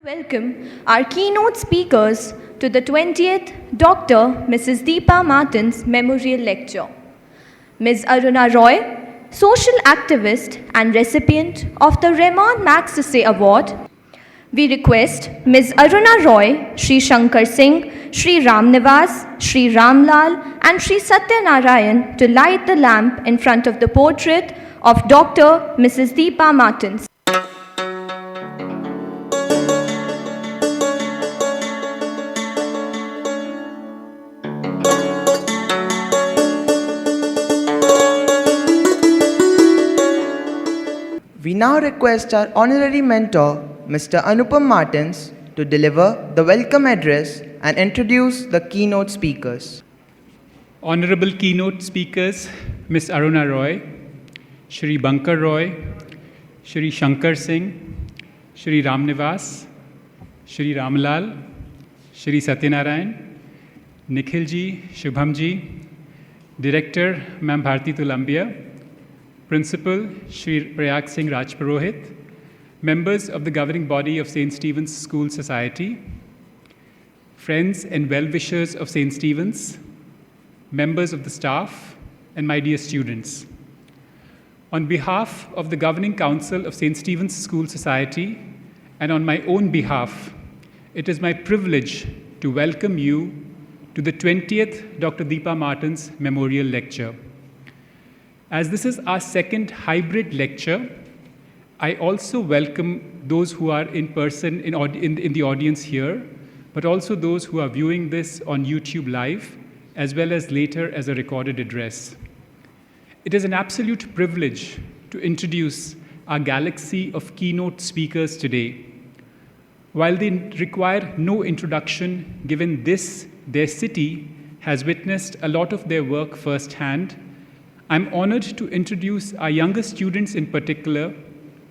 Welcome our keynote speakers to the 20th Dr. Mrs. Deepa Martins Memorial Lecture. Ms. Aruna Roy, social activist and recipient of the Ramon Magsaysay Award. We request Ms. Aruna Roy, Shri Shankar Singh, Shri Ramnivas, Shri Ramlal and Shri Satyanarayan to light the lamp in front of the portrait of Dr. Mrs. Deepa Martins. We now request our Honorary Mentor, Mr. Anupam Martins, to deliver the welcome address and introduce the keynote speakers. Honorable keynote speakers, Ms. Aruna Roy, Shri Bunker Roy, Shri Shankar Singh, Shri Ramnivas, Shri Ramlal, Shri Satyanarayan, Nikhilji, Shubhamji, Director, Ma'am Bharti Tulambia, Principal, Shri Prayag Singh Rajpurohit, members of the governing body of St. Stephen's School Society, friends and well-wishers of St. Stephen's, members of the staff, and my dear students. On behalf of the Governing Council of St. Stephen's School Society and on my own behalf, it is my privilege to welcome you to the 20th Dr. Deepa Martins Memorial Lecture. As this is our second hybrid lecture, I also welcome those who are in person in the audience here, but also those who are viewing this on YouTube Live, as well as later as a recorded address. It is an absolute privilege to introduce our galaxy of keynote speakers today. While they require no introduction, given this, their city has witnessed a lot of their work firsthand, I'm honored to introduce our younger students in particular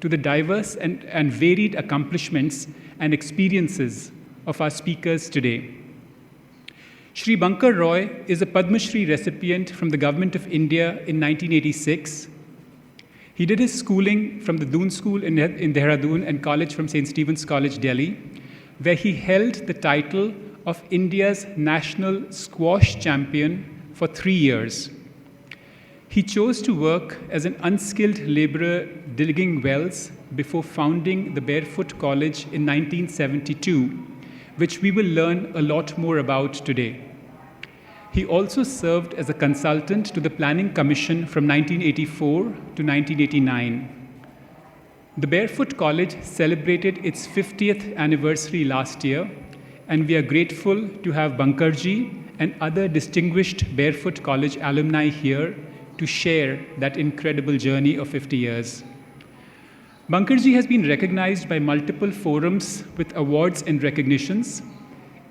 to the diverse and varied accomplishments and experiences of our speakers today. Shri Bunker Roy is a Padma Shri recipient from the Government of India in 1986. He did his schooling from the Doon School in Dehradun and college from St. Stephen's College, Delhi, where he held the title of India's National Squash Champion for 3 years. He chose to work as an unskilled laborer digging wells before founding the Barefoot College in 1972, which we will learn a lot more about today. He also served as a consultant to the Planning Commission from 1984 to 1989. The Barefoot College celebrated its 50th anniversary last year, and we are grateful to have Bunkerji and other distinguished Barefoot College alumni here to share that incredible journey of 50 years. Bunkerji has been recognized by multiple forums with awards and recognitions,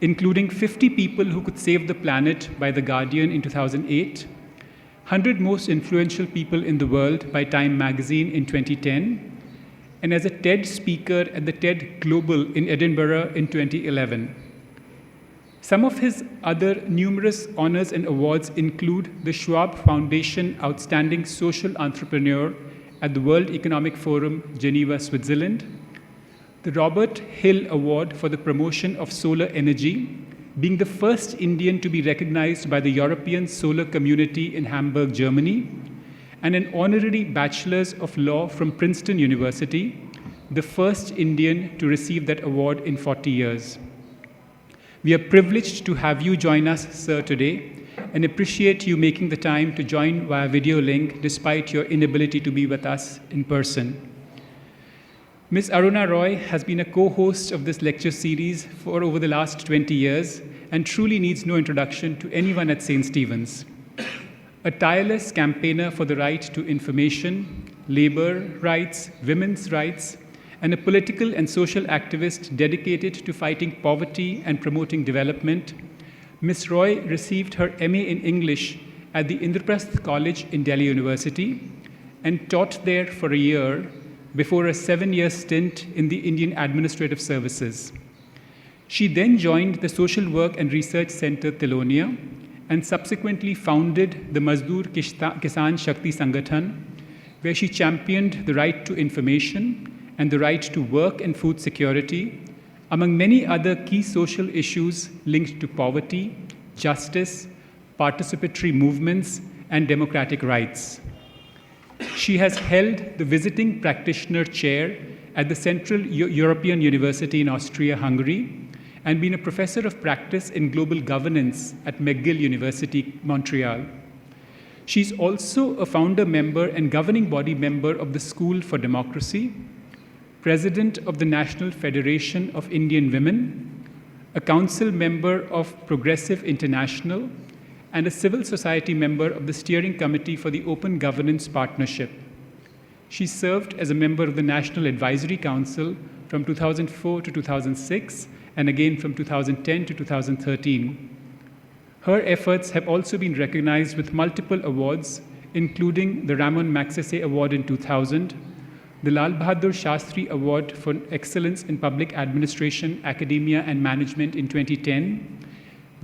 including 50 People Who Could Save the Planet by The Guardian in 2008, 100 Most Influential People in the World by Time Magazine in 2010, and as a TED speaker at the TED Global in Edinburgh in 2011. Some of his other numerous honors and awards include the Schwab Foundation Outstanding Social Entrepreneur at the World Economic Forum, Geneva, Switzerland, the Robert Hill Award for the promotion of solar energy, being the first Indian to be recognized by the European Solar Community in Hamburg, Germany, and an honorary Bachelor's of Law from Princeton University, the first Indian to receive that award in 40 years. We are privileged to have you join us, sir, today, and appreciate you making the time to join via video link despite your inability to be with us in person. Ms. Aruna Roy has been a co-host of this lecture series for over the last 20 years and truly needs no introduction to anyone at St. Stephen's. A tireless campaigner for the right to information, labor rights, women's rights, and a political and social activist dedicated to fighting poverty and promoting development, Ms. Roy received her MA in English at the Indraprasth College in Delhi University and taught there for a year before a 7-year stint in the Indian Administrative Services. She then joined the Social Work and Research Center Tilonia and subsequently founded the Mazdoor Kisan Shakti Sangathan, where she championed the right to information and the right to work and food security, among many other key social issues linked to poverty, justice, participatory movements, and democratic rights. She has held the visiting practitioner chair at the Central European University in Austria-Hungary and been a professor of practice in global governance at McGill University, Montreal. She's also a founder member and governing body member of the School for Democracy, president of the National Federation of Indian Women, a council member of Progressive International, and a civil society member of the steering committee for the Open Governance Partnership. She served as a member of the National Advisory Council from 2004 to 2006, and again from 2010 to 2013. Her efforts have also been recognized with multiple awards, including the Ramon Magsaysay Award in 2000, the Lal Bahadur Shastri Award for Excellence in Public Administration, Academia and Management in 2010,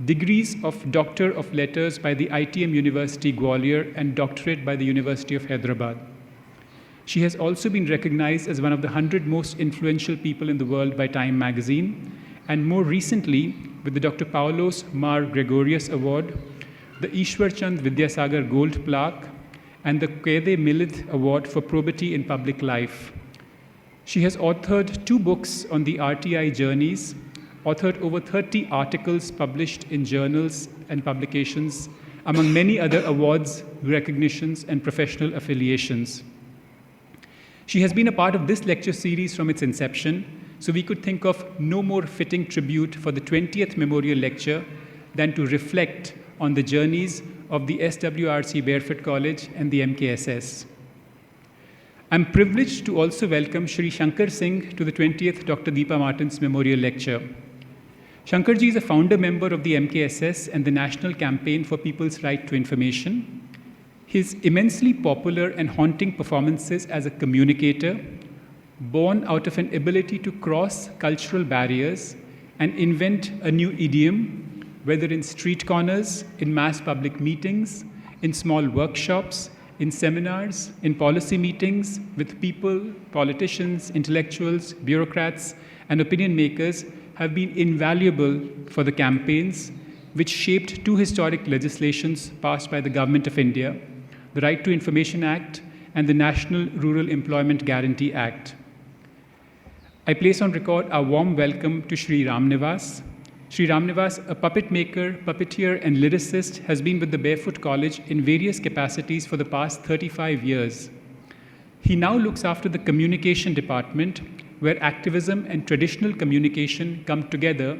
degrees of Doctor of Letters by the ITM University Gwalior and doctorate by the University of Hyderabad. She has also been recognized as one of the 100 most influential people in the world by Time magazine, and more recently with the Dr. Paulos Mar Gregorius Award, the Ishwar Chand Vidyasagar Gold Plaque, and the Quede Milith Award for Probity in Public Life. She has authored 2 books on the RTI journeys, authored over 30 articles published in journals and publications, among many other awards, recognitions, and professional affiliations. She has been a part of this lecture series from its inception, so we could think of no more fitting tribute for the 20th Memorial Lecture than to reflect on the journeys of the SWRC Barefoot College and the MKSS. I'm privileged to also welcome Shri Shankar Singh to the 20th Dr. Deepa Martins Memorial Lecture. Shankarji is a founder member of the MKSS and the National Campaign for People's Right to Information. His immensely popular and haunting performances as a communicator, born out of an ability to cross cultural barriers and invent a new idiom, whether in street corners, in mass public meetings, in small workshops, in seminars, in policy meetings with people, politicians, intellectuals, bureaucrats, and opinion makers, have been invaluable for the campaigns which shaped 2 historic legislations passed by the Government of India, the Right to Information Act and the National Rural Employment Guarantee Act. I place on record our warm welcome to Shri Ramnivas. Shri Ramnivas, a puppet maker, puppeteer, and lyricist, has been with the Barefoot College in various capacities for the past 35 years. He now looks after the communication department, where activism and traditional communication come together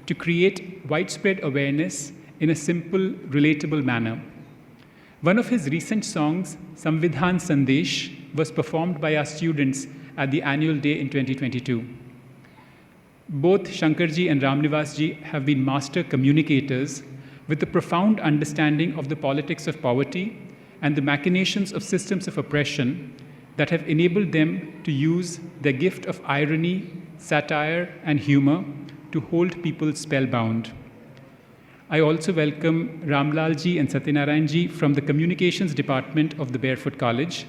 to create widespread awareness in a simple, relatable manner. One of his recent songs, Samvidhan Sandesh, was performed by our students at the annual day in 2022. Both Shankarji and Ramnivasji have been master communicators with a profound understanding of the politics of poverty and the machinations of systems of oppression that have enabled them to use their gift of irony, satire, and humor to hold people spellbound. I also welcome Ramlalji and Satyanarayanji from the Communications Department of the Barefoot College.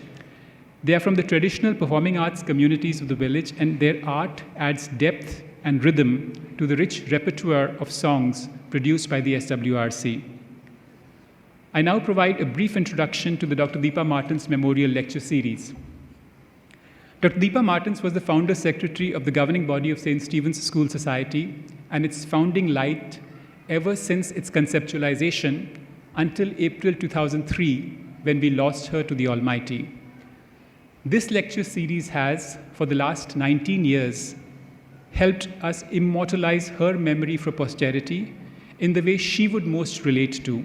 They are from the traditional performing arts communities of the village, and their art adds depth and rhythm to the rich repertoire of songs produced by the SWRC. I now provide a brief introduction to the Dr. Deepa Martins Memorial Lecture Series. Dr. Deepa Martins was the founder secretary of the governing body of St. Stephen's School Society and its founding light ever since its conceptualization until April 2003, when we lost her to the Almighty. This lecture series has, for the last 19 years, helped us immortalize her memory for posterity in the way she would most relate to: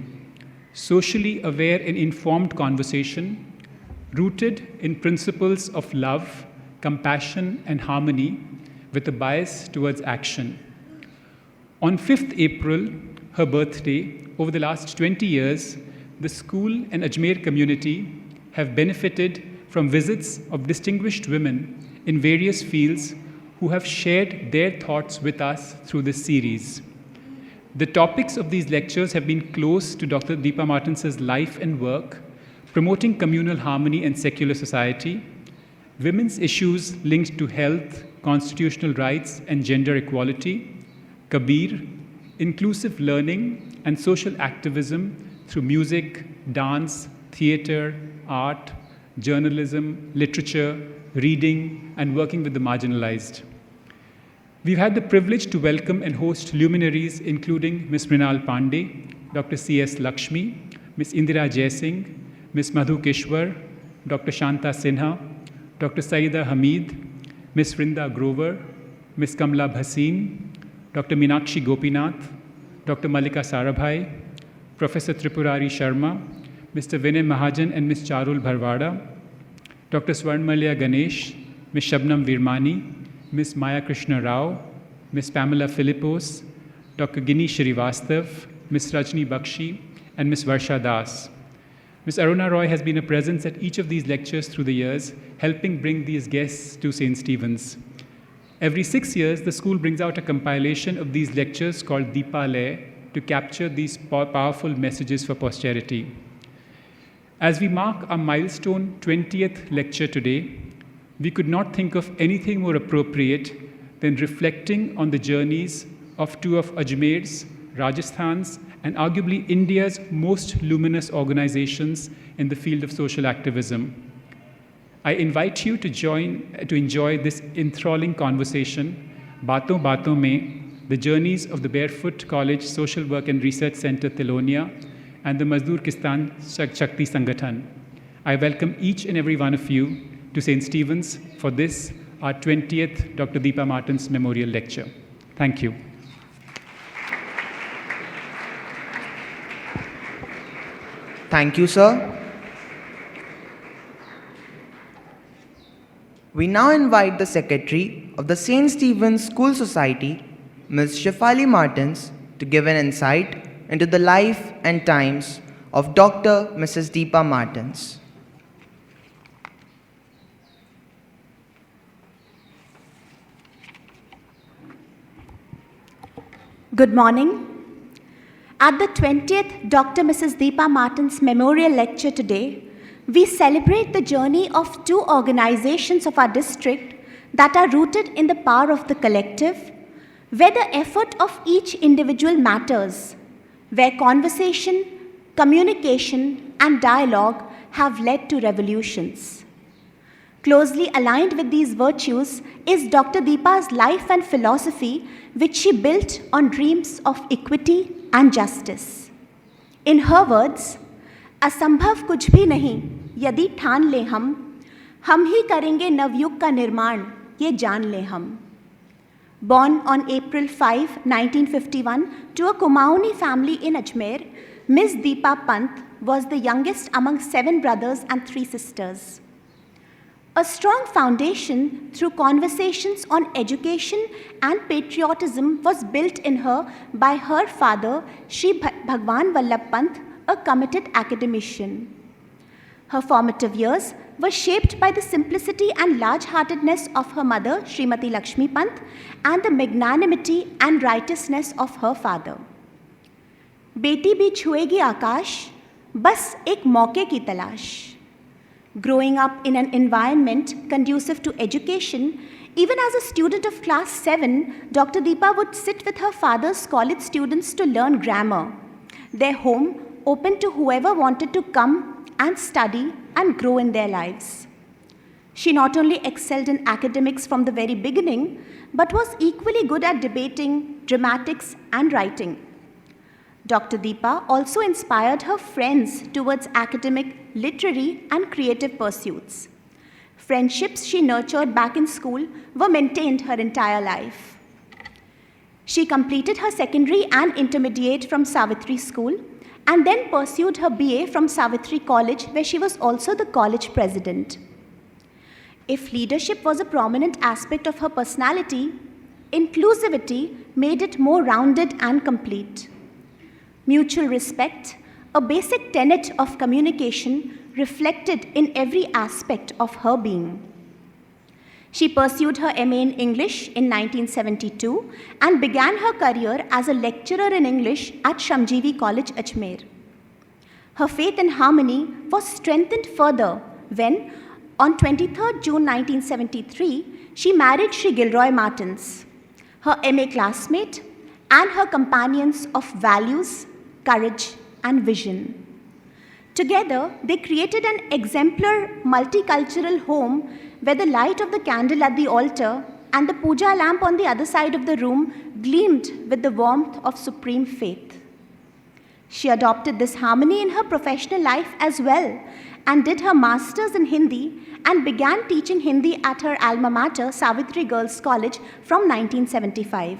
socially aware and informed conversation, rooted in principles of love, compassion, and harmony, with a bias towards action. On 5th April, her birthday, over the last 20 years, the school and Ajmer community have benefited from visits of distinguished women in various fields who have shared their thoughts with us through this series. The topics of these lectures have been close to Dr. Deepa Martins' life and work, promoting communal harmony and secular society, women's issues linked to health, constitutional rights, and gender equality, Kabir, inclusive learning and social activism through music, dance, theatre, art, journalism, literature, reading, and working with the marginalized. We've had the privilege to welcome and host luminaries including Ms. Mrinal Pandey, Dr. C.S. Lakshmi, Ms. Indira Jaisingh, Ms. Madhu Kishwar, Dr. Shanta Sinha, Dr. Saida Hamid, Ms. Vrinda Grover, Ms. Kamla Bhasin, Dr. Meenakshi Gopinath, Dr. Malika Sarabhai, Professor Tripurari Sharma, Mr. Vinay Mahajan and Ms. Charul Bharwada, Dr. Swarnmalya Ganesh, Ms. Shabnam Virmani, Ms. Maya Krishna Rao, Ms. Pamela Philippos, Dr. Gini Srivastav, Ms. Rajni Bakshi, and Ms. Varsha Das. Ms. Aruna Roy has been a presence at each of these lectures through the years, helping bring these guests to St. Stephen's. Every 6 years, the school brings out a compilation of these lectures called Deepa Lay to capture these powerful messages for posterity. As we mark our milestone 20th lecture today, we could not think of anything more appropriate than reflecting on the journeys of two of Ajmer's, Rajasthan's, and arguably India's most luminous organizations in the field of social activism. I invite you to enjoy this enthralling conversation, Baaton Baaton Mein, the journeys of the Barefoot College Social Work and Research Center, Tilonia, and the Mazdoor Kisan Shakti Sangathan. I welcome each and every one of you to St. Stephen's for this, our 20th Dr. Deepa Martins Memorial Lecture. Thank you. Thank you, sir. We now invite the Secretary of the St. Stephen's School Society, Ms. Shefali Martins, to give an insight into the life and times of Dr. Mrs. Deepa Martins. Good morning. At the 20th Dr. Mrs. Deepa Martins Memorial Lecture today, we celebrate the journey of two organizations of our district that are rooted in the power of the collective, where the effort of each individual matters, where conversation, communication, and dialogue have led to revolutions. Closely aligned with these virtues is Dr. Deepa's life and philosophy, which she built on dreams of equity and justice. In her words, असंभव कुछ भी नहीं यदि ठान ले हम ही करेंगे नवयुग का निर्माण ये जान ले हम. Born on April 5, 1951, to a Kumaoni family in Ajmer, Ms. Deepa Pant was the youngest among 7 brothers and 3 sisters. A strong foundation through conversations on education and patriotism was built in her by her father, Shri Bhagwan Vallabh Pant, a committed academician. Her formative years were shaped by the simplicity and large-heartedness of her mother, Srimati Lakshmi Pant, and the magnanimity and righteousness of her father. बेटी भी छुएगी आकाश, बस एक मौके की तलाश. Growing up in an environment conducive to education, even as a student of class 7, Dr. Deepa would sit with her father's college students to learn grammar. Their home open to whoever wanted to come and study and grow in their lives. She not only excelled in academics from the very beginning, but was equally good at debating, dramatics, and writing. Dr. Deepa also inspired her friends towards academic, literary, and creative pursuits. Friendships she nurtured back in school were maintained her entire life. She completed her secondary and intermediate from Savitri School and then pursued her BA from Savitri College, where she was also the college president. If leadership was a prominent aspect of her personality, inclusivity made it more rounded and complete. Mutual respect, a basic tenet of communication, reflected in every aspect of her being. She pursued her MA in English in 1972 and began her career as a lecturer in English at Shamjeevi College, Ajmer. Her faith in harmony was strengthened further when, On 23rd June 1973, she married Shri Gilroy Martins, her MA classmate and her companions of values, courage, and vision. Together, they created an exemplar multicultural home where the light of the candle at the altar and the puja lamp on the other side of the room gleamed with the warmth of supreme faith. She adopted this harmony in her professional life as well and did her master's in Hindi and began teaching Hindi at her alma mater, Savitri Girls College, from 1975.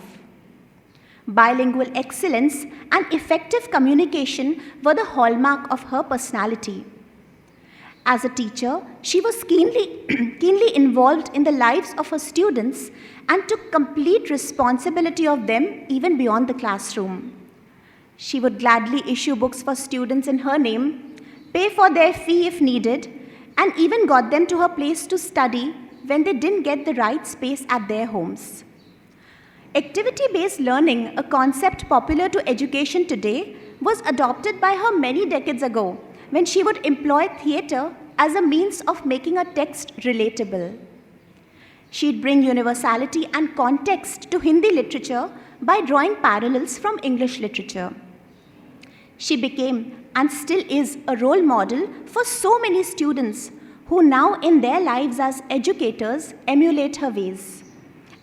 Bilingual excellence and effective communication were the hallmark of her personality. As a teacher, she was keenly involved in the lives of her students and took complete responsibility of them even beyond the classroom. She would gladly issue books for students in her name, pay for their fee if needed, and even got them to her place to study when they didn't get the right space at their homes. Activity-based learning, a concept popular to education today, was adopted by her many decades ago when she would employ theatre as a means of making a text relatable. She'd bring universality and context to Hindi literature by drawing parallels from English literature. She became and still is a role model for so many students who now in their lives as educators emulate her ways.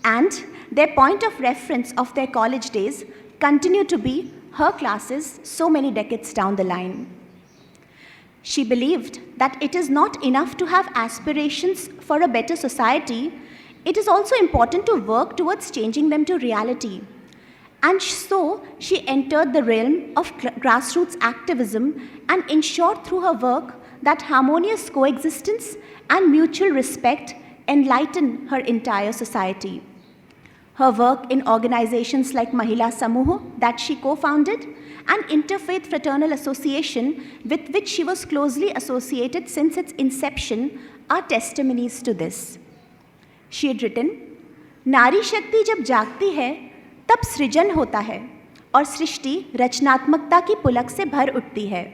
And their point of reference of their college days continue to be her classes so many decades down the line. She believed that it is not enough to have aspirations for a better society, it is also important to work towards changing them to reality. And so she entered the realm of grassroots activism and ensured through her work that harmonious coexistence and mutual respect enlighten her entire society. Her work in organizations like Mahila Samuh that she co-founded and Interfaith Fraternal Association with which she was closely associated since its inception are testimonies to this. She had written, "नारी शक्ति जब जागती है तब सृजन होता है और सृष्टि रचनात्मकता की पुलक से भर उठती है।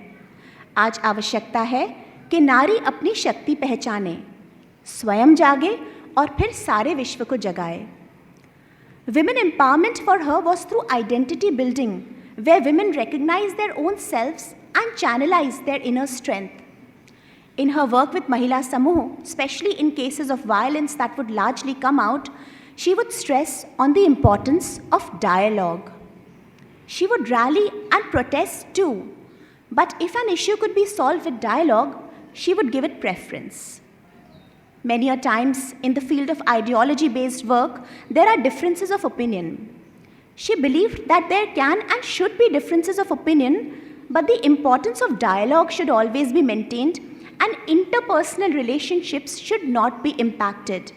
आज आवश्यकता है कि नारी अपनी शक्ति पहचाने, स्वयं जागे और फिर सारे विश्व को जगाए." Women empowerment for her was through identity building, where women recognize their own selves and channelize their inner strength. In her work with Mahila Samuh, especially in cases of violence that would largely come out, she would stress on the importance of dialogue. She would rally and protest too, but if an issue could be solved with dialogue, she would give it preference. Many a times in the field of ideology-based work, there are differences of opinion. She believed that there can and should be differences of opinion, but the importance of dialogue should always be maintained and interpersonal relationships should not be impacted.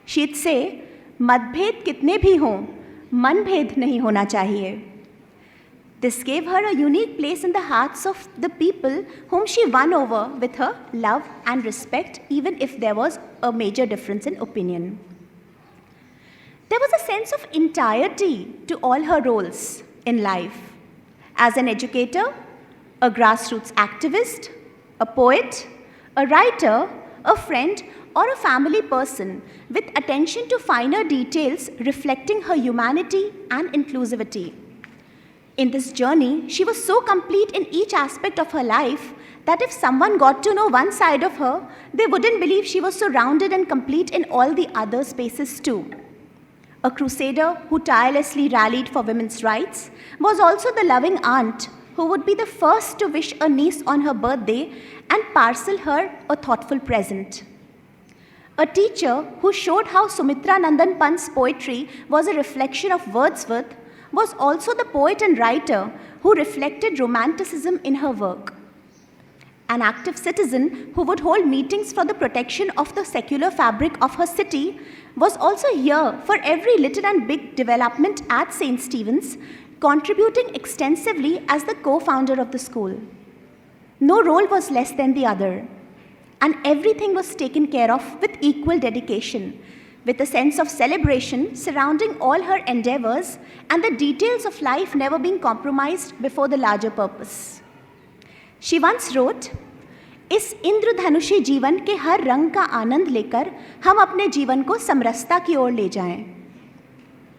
She'd say, "मतभेद कितने भी हों, मनभेद नहीं होना चाहिए." This gave her a unique place in the hearts of the people whom she won over with her love and respect, even if there was a major difference in opinion. There was a sense of entirety to all her roles in life. As an educator, a grassroots activist, a poet, a writer, a friend, or a family person with attention to finer details reflecting her humanity and inclusivity. In this journey, she was so complete in each aspect of her life that if someone got to know one side of her, they wouldn't believe she was so rounded and complete in all the other spaces too. A crusader who tirelessly rallied for women's rights, was also the loving aunt who would be the first to wish a niece on her birthday and parcel her a thoughtful present. A teacher who showed how Sumitra Nandan Pant's poetry was a reflection of Wordsworth was also the poet and writer who reflected romanticism in her work. An active citizen who would hold meetings for the protection of the secular fabric of her city was also here for every little and big development at St. Stephen's, contributing extensively as the co-founder of the school. No role was less than the other, and everything was taken care of with equal dedication, with a sense of celebration surrounding all her endeavors and the details of life never being compromised before the larger purpose. She once wrote, इस इंद्रधनुषी जीवन के हर रंग का आनंद लेकर हम अपने जीवन को समरसता की ओर ले जाएं।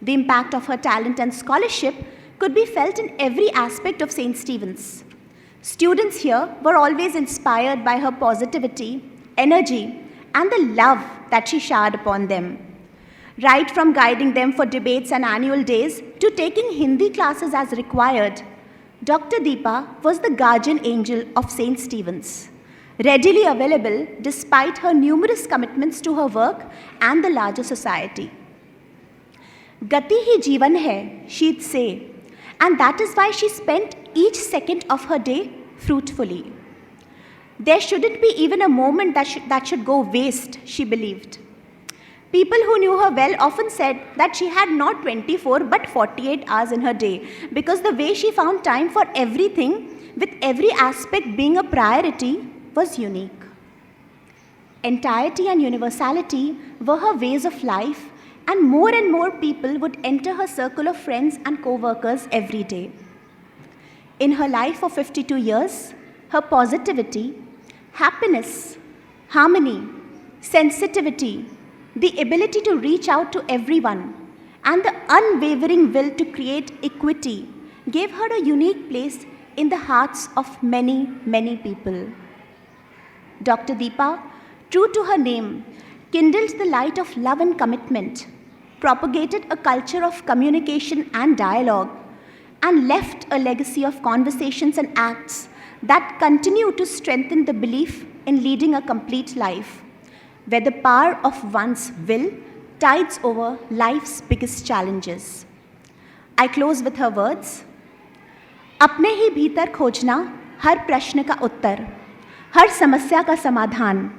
The impact of her talent and scholarship could be felt in every aspect of St. Stephen's. Students here were always inspired by her positivity, energy, and the love that she showered upon them. Right from guiding them for debates and annual days to taking Hindi classes as required, Dr. Deepa was the guardian angel of St. Stephen's, readily available despite her numerous commitments to her work and the larger society. Gati hi jeevan hai, she'd say, and that is why she spent each second of her day fruitfully. There shouldn't be even a moment that should go waste, she believed. People who knew her well often said that she had not 24 but 48 hours in her day, because the way she found time for everything, with every aspect being a priority, was unique. Entirety and universality were her ways of life, and more people would enter her circle of friends and co-workers every day. In her life of 52 years, her positivity, happiness, harmony, sensitivity, the ability to reach out to everyone, and the unwavering will to create equity gave her a unique place in the hearts of many people. Dr. Deepa, true to her name, kindled the light of love and commitment, propagated a culture of communication and dialogue, and left a legacy of conversations and acts that continue to strengthen the belief in leading a complete life, where the power of one's will tides over life's biggest challenges. I close with her words, अपने ही भीतर खोजना हर प्रश्न का उत्तर, हर समस्या का समाधान,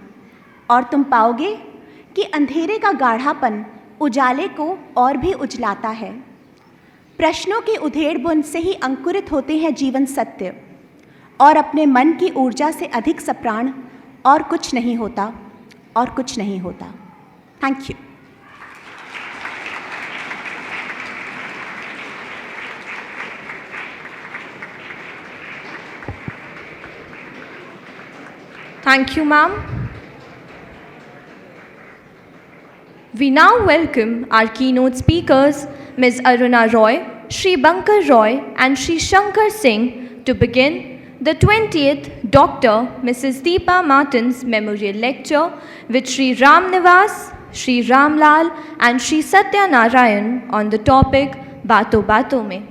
और तुम पाओगे कि अंधेरे का गाढ़ापन उजाले को और भी उजलाता है। प्रश्नों के उधेड़-बुन से ही अंकुरित होते हैं जीवन सत्य, और अपने मन की ऊर्जा से अधिक सप्राण और कुछ नहीं होता, और कुछ नहीं होता। Thank you. Thank you, ma'am. We now welcome our keynote speakers, Ms. Aruna Roy, Shri Bunker Roy, and Shri Shankar Singh, to begin the 20th Dr. Mrs. Deepa Martins Memorial Lecture with Shri Ram Nivas, Shri Ram Lal, and Shri Satya Narayan on the topic Bato Bato Mein.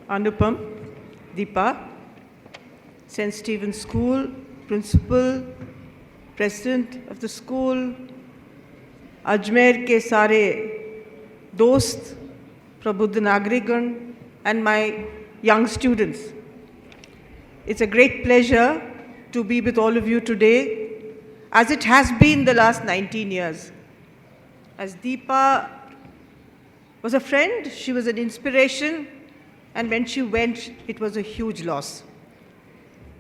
Anupam, Deepa, St. Stephen's School, Principal, President of the school, Ajmer ke sare dost, Prabuddha Nagrigan, and my young students. It's a great pleasure to be with all of you today, as it has been the last 19 years. As Deepa was a friend, she was an inspiration, and when she went, it was a huge loss.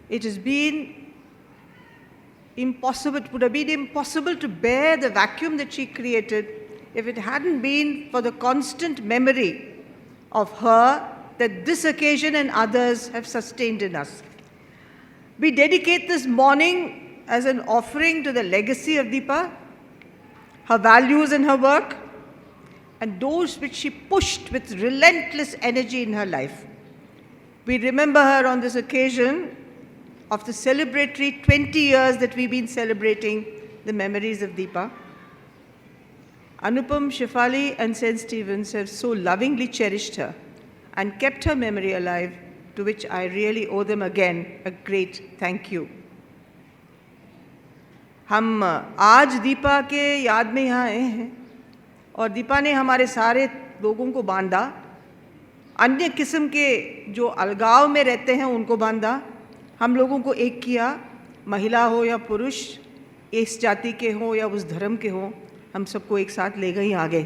It has been impossible, it would have been impossible to bear the vacuum that she created if it hadn't been for the constant memory of her that this occasion and others have sustained in us. We dedicate this morning as an offering to the legacy of Deepa, her values and her work, and those which she pushed with relentless energy in her life. We remember her on this occasion of the celebratory 20 years that we've been celebrating the memories of Deepa. Anupam, Shefali, and St. Stephen's have so lovingly cherished her and kept her memory alive, to which I really owe them again a great thank you. हम आज दीपा के याद में यहाँ आए हैं, और दीपा ने हमारे सारे लोगों को बांधा, अन्य किस्म के जो अलगाव में रहते हैं उनको बांधा, हम लोगों को एक किया, महिला हो या पुरुष, इस जाति के हो या उस धर्म के हो, हम सबको एक साथ ले गई आगे।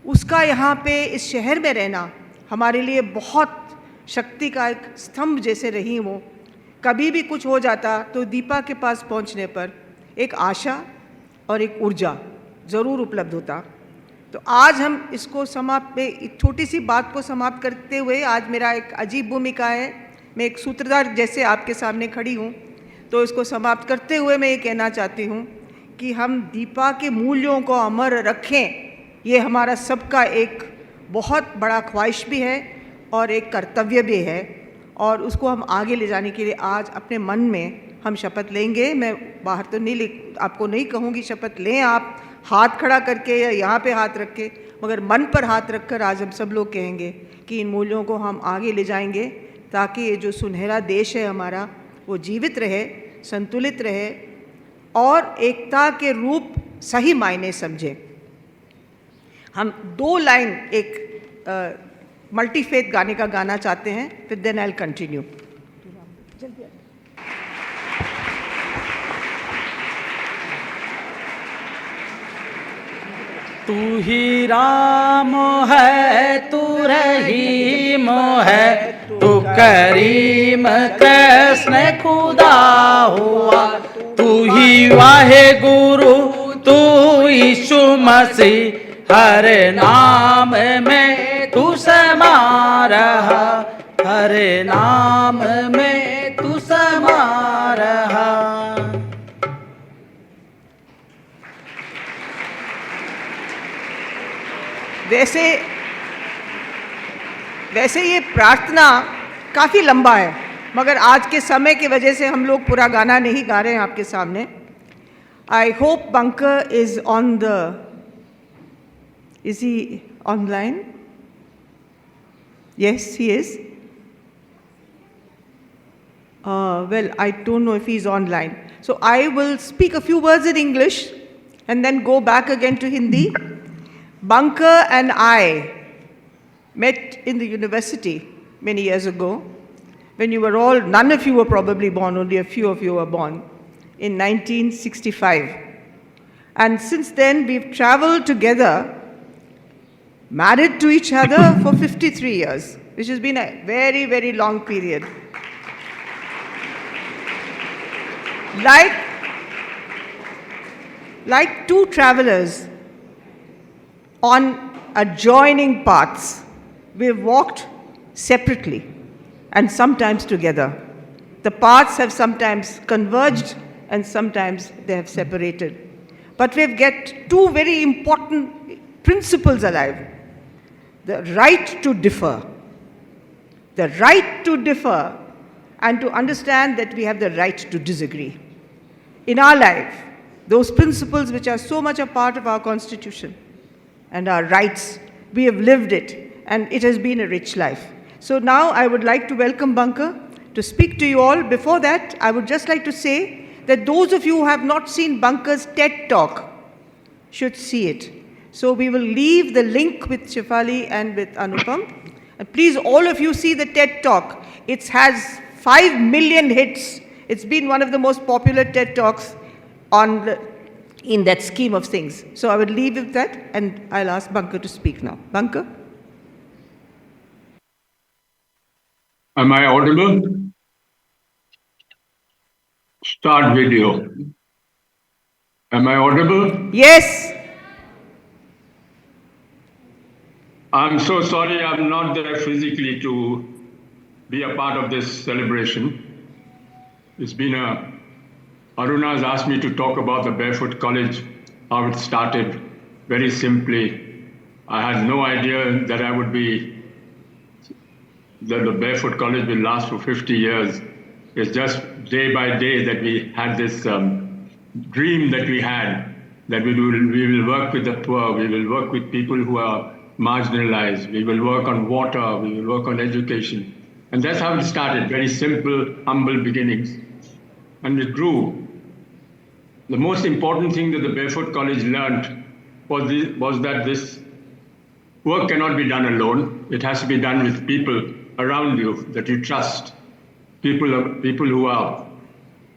उसका यहाँ पे इस शहर में रहना हमारे लिए बहुत शक्ति का एक स्तंभ जैसे रही वो। कभी भी कुछ हो जाता तो दीपा के पास पहुँचने पर एक आशा और एक ऊर्जा ज़रूर उपलब्ध होता। तो आज हम इसको समाप्त में छोटी सी बात को समाप्त करते हुए, आज मेरा एक अजीब भूमिका है मैं एक सूत्रधार जैसे आपके सामने खड़ी हूँ, तो इसको समाप्त करते हुए मैं ये कहना चाहती हूँ कि हम दीपा के मूल्यों को अमर रखें। ये हमारा सबका एक बहुत बड़ा ख्वाहिश भी है और एक कर्तव्य भी है, और उसको हम आगे ले जाने के लिए आज अपने मन में हम शपथ लेंगे। मैं बाहर तो नहीं आपको नहीं कहूँगी शपथ लें आप हाथ खड़ा करके या यहाँ पे हाथ रख के, मगर मन पर हाथ रखकर आज हम सब लोग कहेंगे कि इन मूल्यों को हम आगे ले जाएंगे, ताकि ये जो सुनहरा देश है हमारा वो जीवित रहे, संतुलित रहे और एकता के रूप सही मायने समझे। हम 2 लाइन एक मल्टी फेथ गाने का गाना चाहते हैं, फिर देन आई विल कंटिन्यू। तू ही राम है, तू रहीम है, तू करीम कृष्ण खुदा हुआ, तू ही वाहे गुरु, तू यीशु मसीह, हर नाम में तू समा रहा, हर नाम में तू समा रहा। वैसे ये प्रार्थना काफ़ी लंबा है, मगर आज के समय की वजह से हम लोग पूरा गाना नहीं गा रहे हैं आपके सामने। I hope bunker is on the, is he online? Yes he is. Well, I don't know if he's online. So I will speak a few words in English and then go back again to Hindi. Bunker and I met in the university many years ago, when you were all, none of you were probably born, only a few of you were born, in 1965. And since then, we've traveled together, married to each other for 53 years, which has been a very, very long period. Like two travelers on adjoining paths, we've walked separately and sometimes together. The paths have sometimes converged and sometimes they have separated. But we've got two very important principles alive. The right to differ. The right to differ, and to understand that we have the right to disagree. In our life, those principles which are so much a part of our constitution and our rights, we have lived it, and it has been a rich life. So now I would like to welcome Bunker to speak to you all. Before that, I would just like to say that those of you who have not seen Bunker's TED Talk should see it. So we will leave the link with Shefali and with Anupam. And please, all of you see the TED Talk. It has 5 million hits. It's been one of the most popular TED Talks in that scheme of things. So I would leave with that, and I'll ask Bunker to speak now. Bunker? Am I audible? Start video. Am I audible? Yes. I'm so sorry I'm not there physically to be a part of this celebration. It's been Aruna has asked me to talk about the Barefoot College, how it started. Very simply, I had no idea that that the Barefoot College will last for 50 years. It's just day by day that we had this dream that we had, that we will work with the poor, we will work with people who are marginalized, we will work on water, we will work on education. And that's how it started, very simple, humble beginnings. And it grew. The most important thing that the Barefoot College learned was that this work cannot be done alone. It has to be done with people around you that you trust. People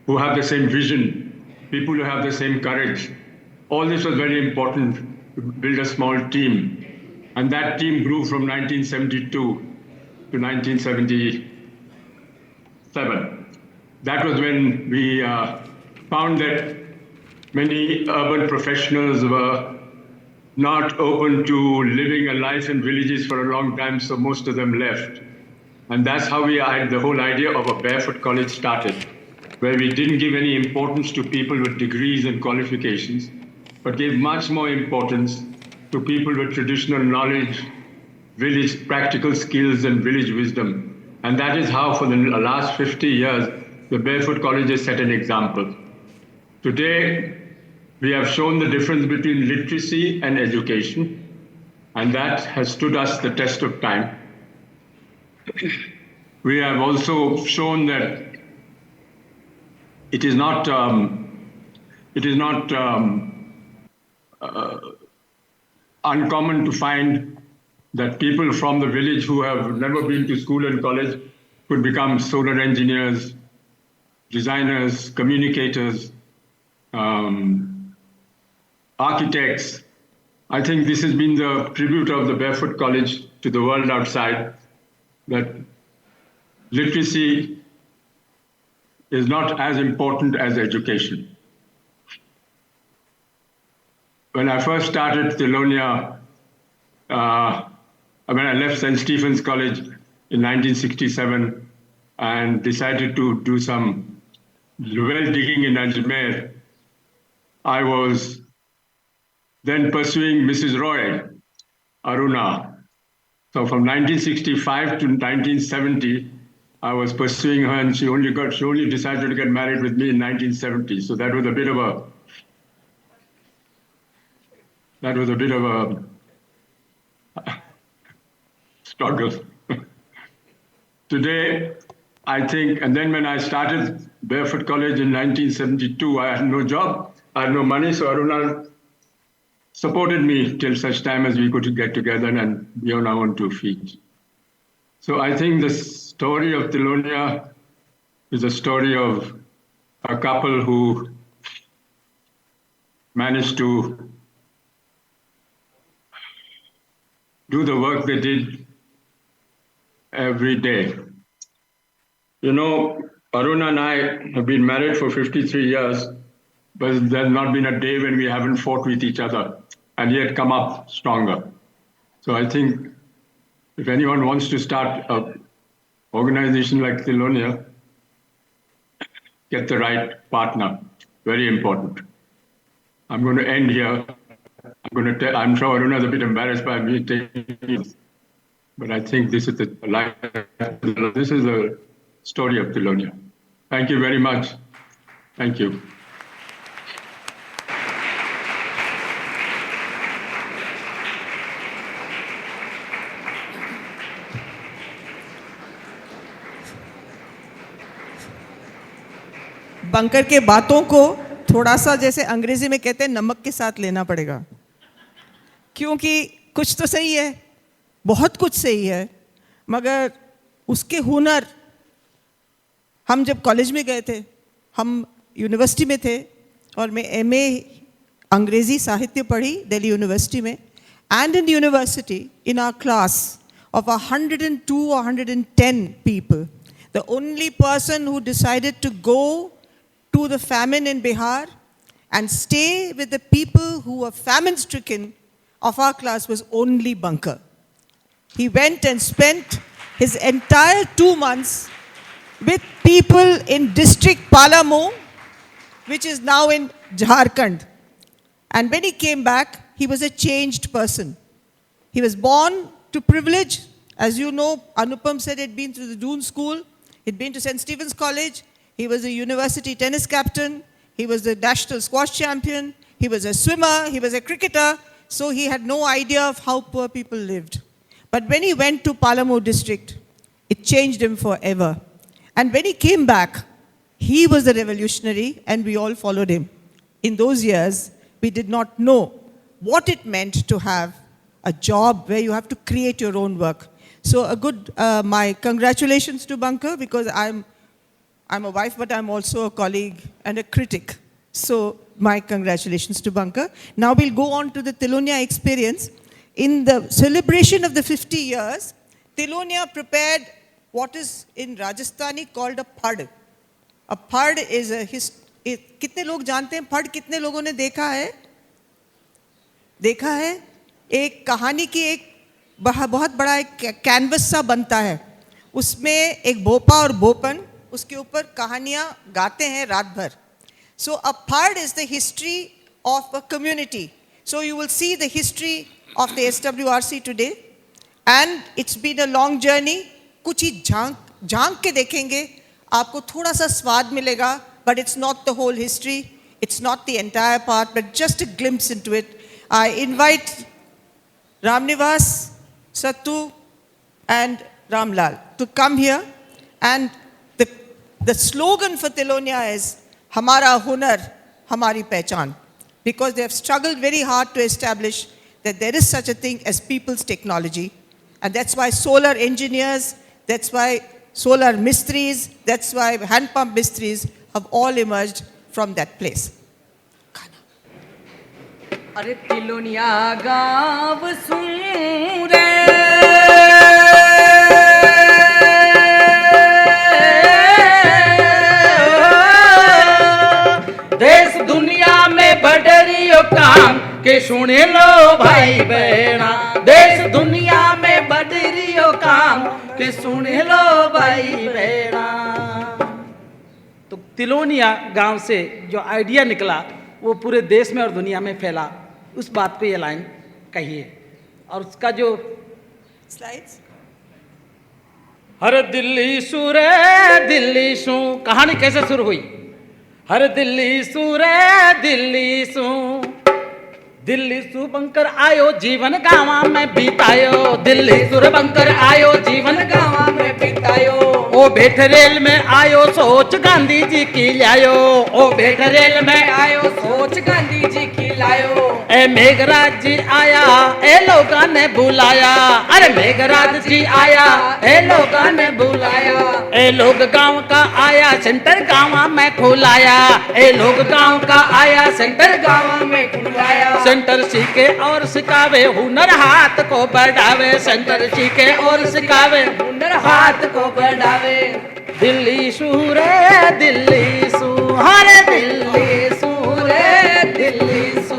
who have the same vision, people who have the same courage. All this was very important to build a small team. And that team grew from 1972 to 1977. That was when we found that many urban professionals were not open to living a life in villages for a long time, so most of them left. And that's how the whole idea of a Barefoot College started, where we didn't give any importance to people with degrees and qualifications, but gave much more importance to people with traditional knowledge, village practical skills, and village wisdom. And that is how, for the last 50 years, the Barefoot College has set an example. Today, we have shown the difference between literacy and education, and that has stood us the test of time. We have also shown that it is not uncommon to find that people from the village who have never been to school and college could become solar engineers, designers, communicators, architects. I think this has been the tribute of the Barefoot College to the world outside, that literacy is not as important as education. When I first started Tilonia, when I left St. Stephen's College in 1967 and decided to do some well digging in Ajmer, I was then pursuing Mrs. Roy, Aruna. So from 1965 to 1970, I was pursuing her, and she only decided to get married with me in 1970. So that was a bit of a struggle. Today, I think, and then when I started Barefoot College in 1972, I had no job, I had no money, so Aruna supported me till such time as we could get together and be on our own 2 feet. So I think the story of Tilonia is a story of a couple who managed to do the work they did every day. You know, Aruna and I have been married for 53 years, but there's not been a day when we haven't fought with each other and yet come up stronger. So I think if anyone wants to start an organization like Tilonia, get the right partner. Very important. I'm going to end here. I'm sure Aruna is a bit embarrassed by me taking this, but I think this is the story of Tilonia. Thank you very much. Thank you. Bunker के बातों को थोड़ा सा जैसे अंग्रेजी में कहते हैं नमक के साथ लेना पड़ेगा, क्योंकि कुछ तो सही है, बहुत कुछ सही है, मगर उसके हुनर, हम जब कॉलेज में गए थे, हम यूनिवर्सिटी में थे और मैं एमए अंग्रेजी साहित्य पढ़ी दिल्ली यूनिवर्सिटी में, and in university in our class of 102 or 110 people, the only person who decided to go to the famine in Bihar and stay with the people who were famine-stricken of our class was only Bunker. He went and spent his entire 2 months with people in district Palamu, which is now in Jharkhand. And when he came back, he was a changed person. He was born to privilege. As you know, Anupam said he'd been to the Doon School, he'd been to St. Stephen's College, he was a university tennis captain, he was the national squash champion, he was a swimmer, he was a cricketer, so he had no idea of how poor people lived. But when he went to Palamu district, it changed him forever. And when he came back, he was a revolutionary and we all followed him. In those years, we did not know what it meant to have a job where you have to create your own work. So my congratulations to Bunker, because I'm a wife, but I'm also a colleague and a critic. So my congratulations to Bunker. Now we'll go on to the Tilonia experience. In the celebration of the 50 years, Tilonia prepared what is in Rajasthani called a phad. A phad is a कितने लोग जानते हैं phad? कितने लोगों ने देखा है? देखा है? एक कहानी की एक बहुत बड़ा एक कैनवस सा बनता है, उसमें एक भोपा और भोपन उसके ऊपर कहानियाँ गाते हैं रात भर. So a part is the history of a community. So you will see the history of the SWRC today, and it's been a long journey. कुछ ही झांक के देखेंगे, आपको थोड़ा सा स्वाद मिलेगा, but it's not the whole history, it's not the entire part, but just a glimpse into it. I invite Ramnivas, Sattu, and Ramlal to come here, and the slogan for Tilonia is Hamara Hunar, Hamari Pehchan, because they have struggled very hard to establish that there is such a thing as people's technology, and that's why solar engineers, that's why solar mistris, that's why hand pump mistris have all emerged from that place. अरे तिलोनिया गाँव सुन रे देश दुनिया में बढ़ियो काम के सुने लो भाई बहना, देश दुनिया में बढ़ियो काम के सुने लो भाई बहना। तो तिलोनिया गांव से जो आइडिया निकला वो पूरे देश में और दुनिया में फैला, उस बात पे ये लाइन कही है। और उसका जो स्लाइड्स, हर दिल्ली सू रे दिल्ली सू, कहानी कैसे शुरू हुई? हर दिल्ली सू रे दिल्ली सू, दिल्ली सू बंकर आयो जीवन गावा में बीतायो, दिल्ली सू रे बंकर आयो जीवन गावा में बीतायो। ओ बैठ रेल में आयो सोच गांधी जी की लायो, ओ बैठ रेल में आयो सोच गांधी जी की लायो। ए मेघराज जी आया ए लोगा ने बुलाया, अरे मेघराज जी आया ए लोगा ने बुलाया। ए लोग गांव का आया सेंटर गांव में खुलाया, ए लोग गांव का आया सेंटर गांव में खुलाया। सेंटर सीखे और सिखावे हुनर हाथ को बढ़ावे, सेंटर सीखे और सिखावे हुनर हाथ को बढ़ावे। दिल्ली सू रे दिल्ली सू, हरे दिल्ली सू रे दिल्ली सू।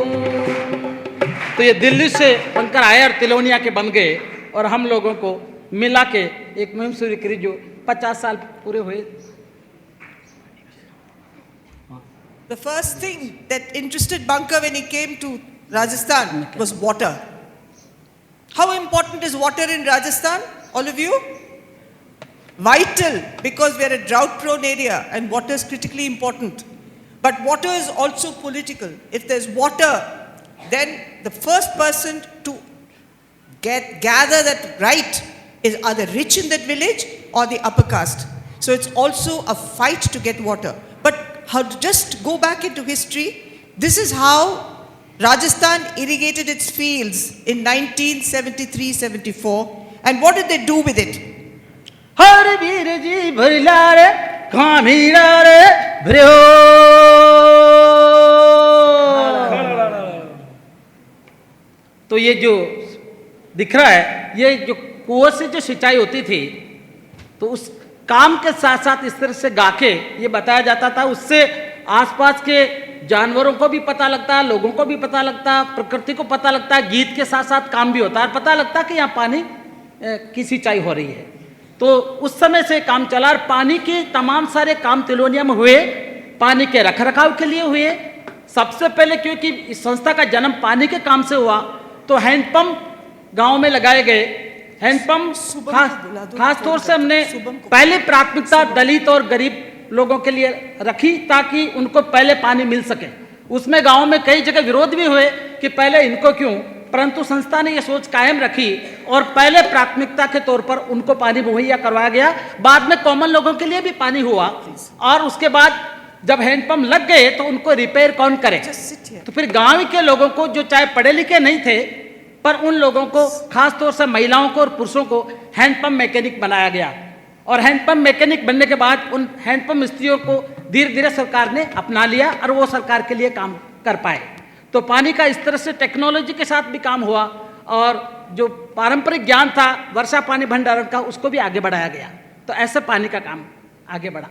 तो ये दिल्ली से बनकर आए और तिलोनिया के बन गए, और हम लोगों को मिला के एक मुहिम शुरू करी जो 50 साल पूरे हुए। the first thing that interested Bunker when he came to Rajasthan was water. How important is water in Rajasthan, all of you? Vital, because we are a drought-prone area and water is critically important. But water is also political. If there's water, then the first person to gather that right are the rich in that village or the upper caste. So it's also a fight to get water. But how to just go back into history, this is how Rajasthan irrigated its fields in 1973-74. And what did they do with it? हर वीर जी भरिला रे खामीरा रे भ्रियो। तो ये जो दिख रहा है, ये जो कुओं से जो सिंचाई होती थी, तो उस काम के साथ साथ इस तरह से गाके ये बताया जाता था, उससे आसपास के जानवरों को भी पता लगता, लोगों को भी पता लगता, प्रकृति को पता लगता, गीत के साथ साथ काम भी होता है, और पता लगता कि यहाँ पानी की सिंचाई हो रही है। तो उस समय से काम चला, और पानी के तमाम सारे काम तिलोनिया में हुए, पानी के रखरखाव के लिए हुए। सबसे पहले क्योंकि इस संस्था का जन्म पानी के काम से हुआ, तो हैंडपंप गांव में लगाए गए। हैंडपंप खास तौर से हमने पहले प्राथमिकता दलित और गरीब लोगों के लिए रखी, ताकि उनको पहले पानी मिल सके। उसमें गांव में कई जगह विरोध भी हुए कि पहले इनको क्यों, परंतु संस्था ने यह सोच कायम रखी और पहले प्राथमिकता के तौर पर उनको पानी मुहैया करवाया गया। बाद में कॉमन लोगों के लिए भी पानी हुआ, और उसके बाद जब हैंडपंप लग गए तो उनको रिपेयर कौन करे? तो फिर गांव के लोगों को, जो चाहे पढ़े लिखे नहीं थे, पर उन लोगों को, खास तौर से महिलाओं को और पुरुषों को हैंडपंप मैकेनिक बनाया गया। और हैंडपंप मैकेनिक बनने के बाद उन हैंडपंप मिस्त्रियों को धीरे धीरे सरकार ने अपना लिया, और वो सरकार के लिए काम कर पाए। तो पानी का इस तरह से टेक्नोलॉजी के साथ भी काम हुआ, और जो पारंपरिक ज्ञान था वर्षा पानी भंडारण का, उसको भी आगे बढ़ाया गया। तो ऐसे पानी का काम आगे बढ़ा।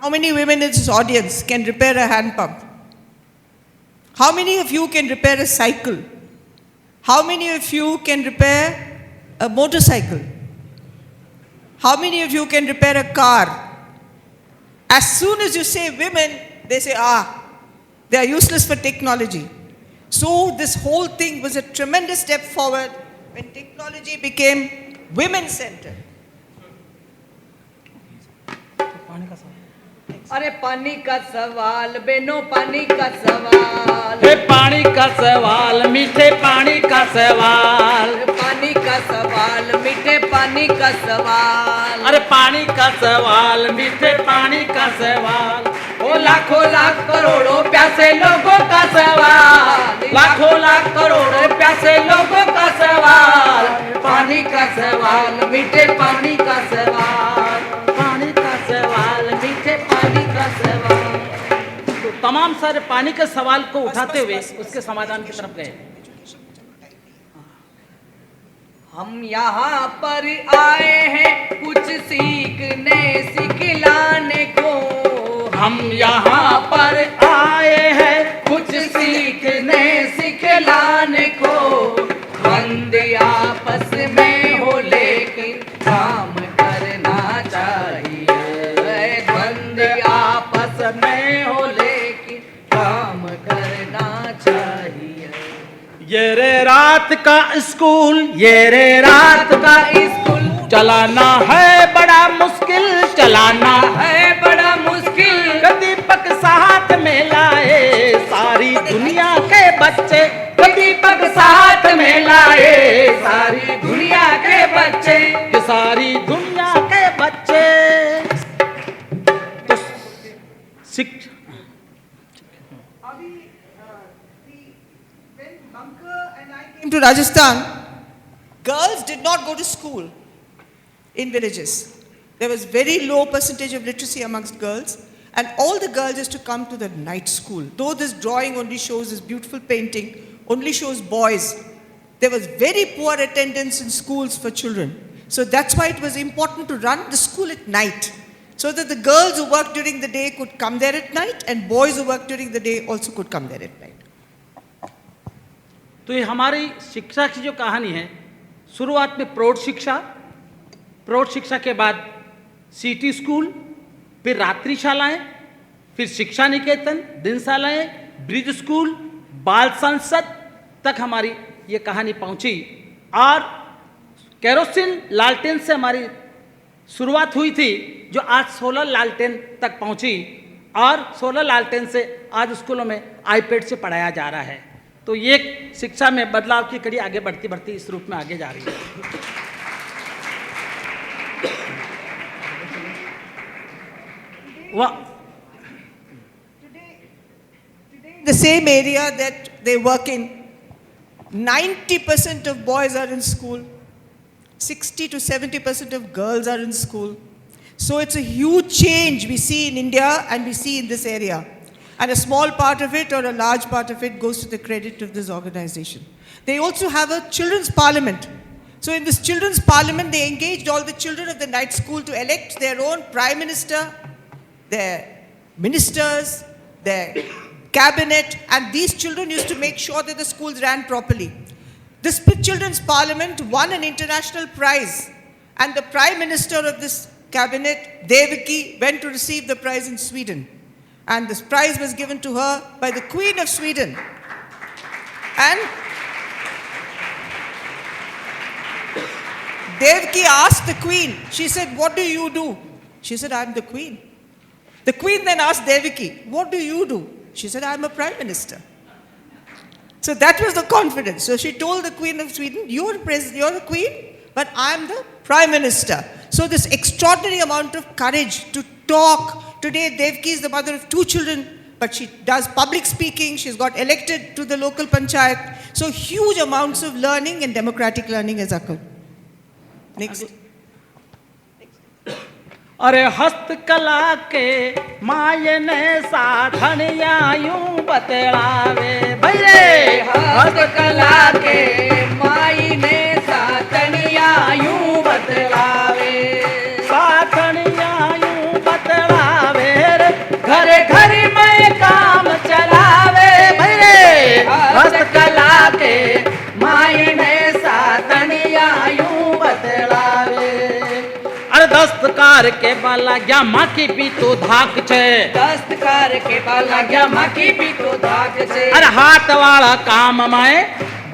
How many women in this audience can repair a hand pump? How many of you can repair a cycle? How many of you can repair a motorcycle? How many of you can repair a car? As soon as you say women, they say, they are useless for technology. So this whole thing was a tremendous step forward when technology became women-centered. अरे पानी का सवाल बेनो पानी का सवाल हे पानी का सवाल मीठे पानी का सवाल पानी का सवाल मीठे पानी का सवाल अरे पानी का सवाल मीठे पानी का सवाल ओ लाखों लाख करोड़ों प्यासे लोगों का सवाल लाखों लाख करोड़ों प्यासे लोगों का सवाल पानी का सवाल मीठे पानी का सवाल पानी का सवाल मीठे पानी का सवाल। तो तमाम सारे पानी के सवाल को उठाते हुए उसके समाधान की तरफ गए। हम यहाँ पर आए हैं कुछ सीखने सिखलाने को हम यहाँ पर आए हैं कुछ सीखने सिखलाने को बंद आपस में हो लेकिन काम करना चाहिए बंद आपस में हो लेकिन काम करना चाहिए। ये रे रात का स्कूल ये रे रात का स्कूल चलाना है बड़ा मुश्किल चलाना है बड़ा मुश्किल दीपक साथ में लाए सारी दुनिया के बच्चे दीपक साथ में लाए सारी दुनिया के बच्चे ये सारी दुनिया के बच्चे तो शिक्षा When Bunker and I came to Rajasthan, girls did not go to school in villages. There was very low percentage of literacy amongst girls, and all the girls used to come to the night school. Though this drawing only shows this beautiful painting, only shows boys, there was very poor attendance in schools for children. So that's why it was important to run the school at night, so that the girls who worked during the day could come there at night, and boys who worked during the day also could come there at night. तो ये हमारी शिक्षा की जो कहानी है, शुरुआत में प्रौढ़ शिक्षा के बाद सिटी स्कूल, फिर रात्रि शालाएं, फिर शिक्षा निकेतन, दिनशालाएं, ब्रिज स्कूल, बाल संसद तक हमारी ये कहानी पहुंची और केरोसिन लालटेन से हमारी शुरुआत हुई थी, जो आज सोलर लालटेन तक पहुंची और सोलर लालटेन से आज स्कूलों में आईपैड से पढ़ाया जा रहा है। तो ये शिक्षा में बदलाव की कड़ी आगे बढ़ती बढ़ती इस रूप में आगे जा रही है। The same area that they work in, 90% of boys are in school, 60 to 70% of girls are in school. So it's a huge change we see in India and we see in this area. And a small part of it or a large part of it goes to the credit of this organization. They also have a children's parliament. So in this children's parliament, they engaged all the children of the night school to elect their own prime minister, their ministers, their cabinet, and these children used to make sure that the schools ran properly. This children's parliament won an international prize, and the prime minister of this cabinet, Devaki, went to receive the prize in Sweden. And this prize was given to her by the Queen of Sweden. And Devaki asked the Queen, she said, "What do you do?" She said, "I'm the Queen." The Queen then asked Devaki, "What do you do?" She said, "I'm a Prime Minister." So that was the confidence. So she told the Queen of Sweden, you're the Queen, but I'm the Prime Minister. So this extraordinary amount of courage to talk. Today, Devaki is the mother of 2 children, but she does public speaking. She's got elected to the local panchayat. So huge amounts of learning and democratic learning has occurred. Next. अरे हस्तकला के मायने साधनिया यूं बतलावे भैरे हस्तकला के मायने साधनिया यूं बतलावे साधनिया यूं बतलावे घर घर में काम चलावे भैरे हस्तकला के मायने दस्तकार के बाला गया माखी भी तो धाक छे, दस्तकार के बाला गया माखी भी तो धाक छे। अरे हाथ वाला काम माए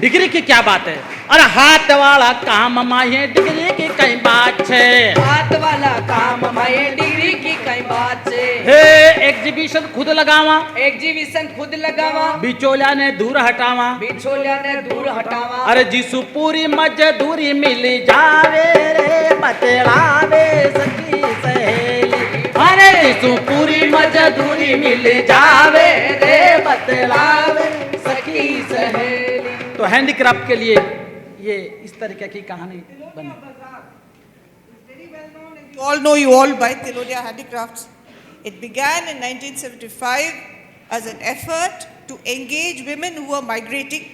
डिग्री की क्या बात है, अरे हाथ वाला काम माए डिग्री की कई बात छे, हाथ वाला काम माए डिग्री की कई बात छे। हे एग्जीबिशन खुद लगावा, एग्जीबिशन खुद लगावा, बिचौलिया ने दूर हटावा, बिचौलिया ने दूर हटावा। अरे जिसु पूरी मजदूरी मिल जावे रे बतलावे सखी सहेली, अरे जिसु पूरी मजदूरी मिल जावे रे बतलावे सखी सहेली। तो हैंडीक्राफ्ट के लिए ये इस तरीके की कहानी बनी। You all know you all by Tilonia Handicrafts. It began in 1975 as an effort to engage women who were migrating,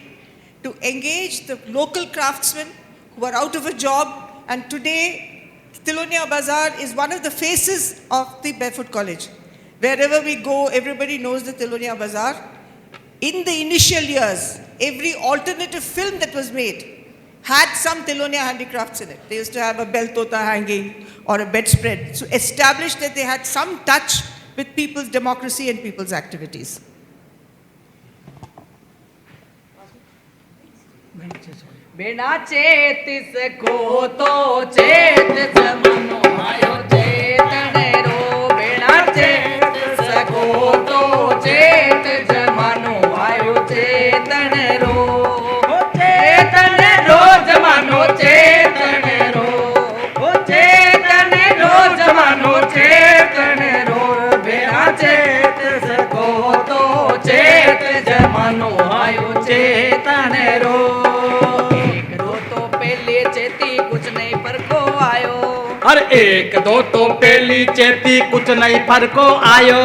to engage the local craftsmen who were out of a job, and today Tilonia Bazaar is one of the faces of the Barefoot College. Wherever we go, everybody knows the Tilonia Bazaar. In the initial years, every alternative film that was made had some Tilonia handicrafts in it. They used to have a bell tota hanging or a bedspread. So established that they had some touch with people's democracy and people's activities. बिना चेत को तो चेत मनो आयो चेतन रो, बिना चेत को तो चेत जमानो आयो चेतन रो, चेतन रो जमानो चेतन रो, चेतन रो जमानो चेतन रो, बिना चेत को तो चेत जमानो आयो चेतन रो। कुछ नहीं पर को आयो, अरे एक दो तो पहली चेती कुछ नहीं पर को आयो,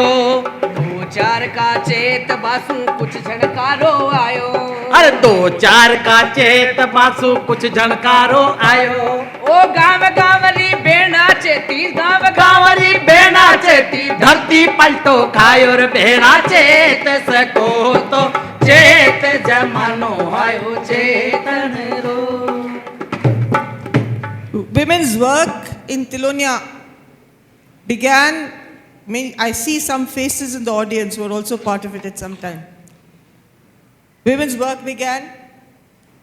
दो चार का चेत बासु कुछ झनकारो आयो, अरे दो चार का चेत बासु कुछ झनकारो आयो। ओ गाँव गाँवरी बेना चेती, गाँव गाँवरी बेना चेती धरती पलटो खायो रे बेना चेत सको तो चेत जमानो आयो चेतन रो। Women's work in Tilonia began, I see some faces in the audience who are also part of it at some time. Women's work began,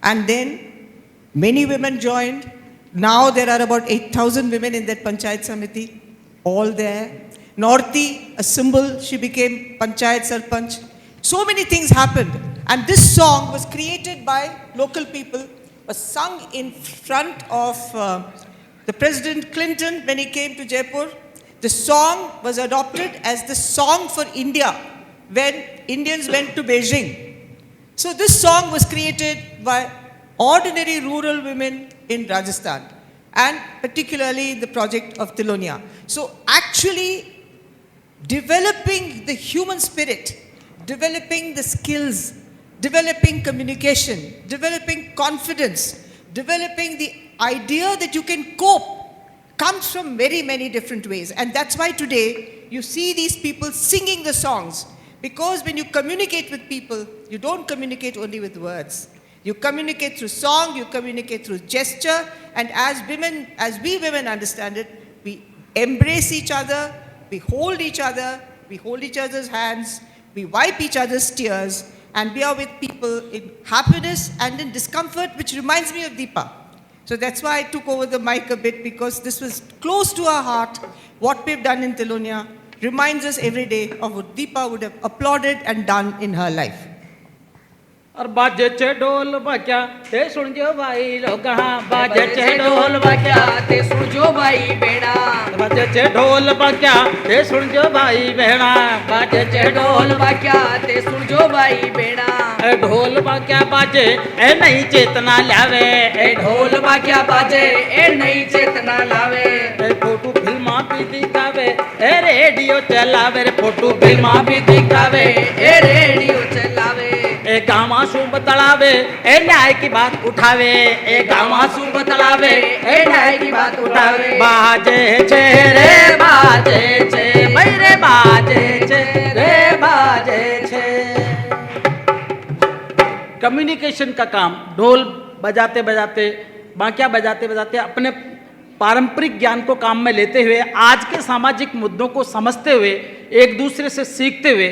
and then many women joined. Now there are about 8,000 women in that Panchayat Samiti, all there. Northi, a symbol, she became Panchayat Sarpanch. So many things happened. And this song was created by local people, was sung in front of the President Clinton when he came to Jaipur. The song was adopted as the song for India when Indians went to Beijing. So this song was created by ordinary rural women in Rajasthan, and particularly the project of Tilonia. So actually developing the human spirit, developing the skills, developing communication, developing confidence, developing the idea that you can cope comes from very, many different ways. And that's why today you see these people singing the songs. Because when you communicate with people, you don't communicate only with words. You communicate through song, you communicate through gesture, and as women, as we women understand it, we embrace each other, we hold each other's hands, we wipe each other's tears, and we are with people in happiness and in discomfort, which reminds me of Deepa. So that's why I took over the mic a bit, because this was close to our heart. What we've done in Tilonia reminds us every day of what Deepa would have applauded and done in her life. और बाजे चे ढोल बजा ते सुन जो भाई लोग हाँ बाजे चे ढोल बजा ते सुन जो भाई बेड़ा, बाजे चे ढोल बजा ते सुन जो भाई बहना बाजे चे ढोल बजा ते सुन जो भाई बेड़ा। ए ढोल बजा बाजे ए नई चेतना लावे, ए ढोल बजा बाजे ए नई चेतना लावे, ए फोटो फिल्मा भी दिखावे ए रेडियो चलावे रे फोटो फिल्मा भी दिखावे ए रेडियो चलावे, ए गामा सु बतलावे ए न्याय की बात उठावे, ए गामा सु बतलावे ए न्याय की बात उठावे। बाजे छे रे बाजे छे भाई रे बाजे छे रे बाजे छे। कम्युनिकेशन का काम ढोल बजाते बजाते बांकिया बजाते बजाते अपने पारंपरिक ज्ञान को काम में लेते हुए आज के सामाजिक मुद्दों को समझते हुए एक दूसरे से सीखते हुए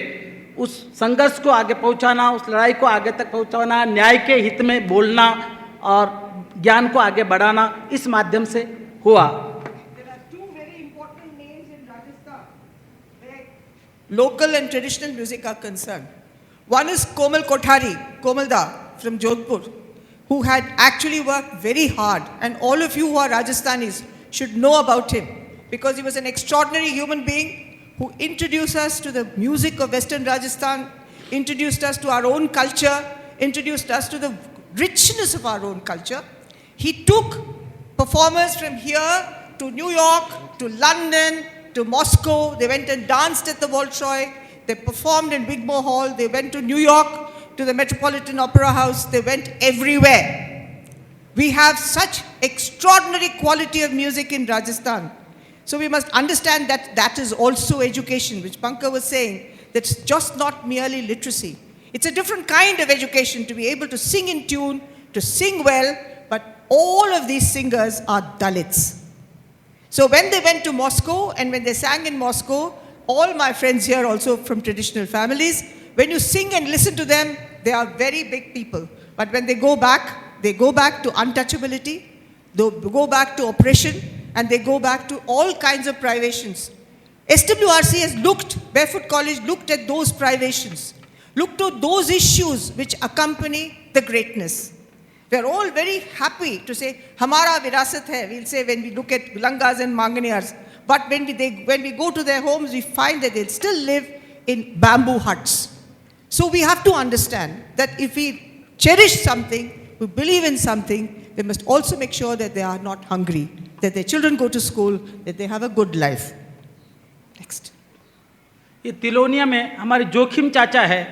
उस संघर्ष को आगे पहुंचाना, उस लड़ाई को आगे तक पहुंचाना, न्याय के हित में बोलना और ज्ञान को आगे बढ़ाना इस माध्यम से हुआ। Local and traditional music are concerned. One is Komal Kothari, Komalda from Jodhpur, who had actually worked very hard, and all of you who are Rajasthanis should know about him because he was an extraordinary human being who introduced us to the music of Western Rajasthan, introduced us to our own culture, introduced us to the richness of our own culture. He took performers from here to New York, to London, to Moscow. They went and danced at the Bolshoi. They performed in Wigmore Hall. They went to New York, to the Metropolitan Opera House. They went everywhere. We have such extraordinary quality of music in Rajasthan. So we must understand that that is also education, which Bunker was saying. That's just not merely literacy. It's a different kind of education to be able to sing in tune, to sing well, but all of these singers are Dalits. So when they went to Moscow and when they sang in Moscow, all my friends here also from traditional families, when you sing and listen to them, they are very big people. But when they go back to untouchability, they go back to oppression, and they go back to all kinds of privations. SWRC has looked, Barefoot College looked at those privations, looked at those issues which accompany the greatness. We are all very happy to say, Hamara virasat hai, we'll say when we look at Langas and Manganiyars. But when we go to their homes, we find that they still live in bamboo huts. So we have to understand that if we cherish something, we believe in something, we must also make sure that they are not hungry, that their children go to school, that they have a good life. Next. ये तिलोनिया में हमारे जोखिम चाचा है,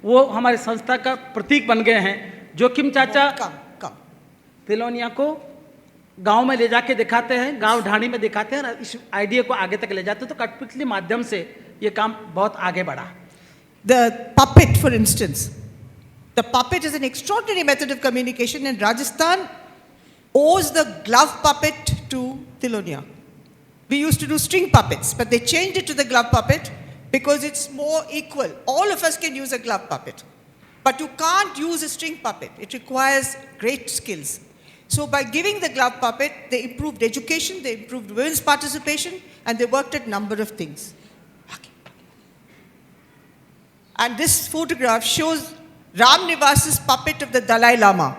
वो हमारे संस्था का प्रतीक बन गए हैं। जोखिम चाचा तिलोनिया को गांव में ले जाके दिखाते हैं, गांव ढाणी में दिखाते हैं और इस आइडिया को आगे तक ले जाते हैं, तो कठपुतली माध्यम से ये काम बहुत आगे बढ़ा। The puppet, for instance. The puppet is an extraordinary method of communication, and Rajasthan owes the glove puppet to Tilonia. We used to do string puppets, but they changed it to the glove puppet because it's more equal. All of us can use a glove puppet, but you can't use a string puppet. It requires great skills. So by giving the glove puppet, they improved education, they improved women's participation, and they worked at a number of things. Okay. And this photograph shows Ram Nivas's puppet of the Dalai Lama.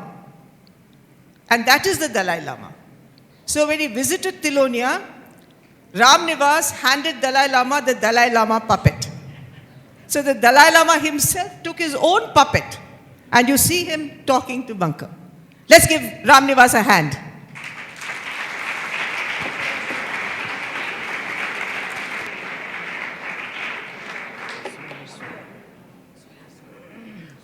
And that is the Dalai Lama. So when he visited Tilonia, Ram Nivas handed Dalai Lama the Dalai Lama puppet. So the Dalai Lama himself took his own puppet, and you see him talking to Bunker. Let's give Ram Nivas a hand.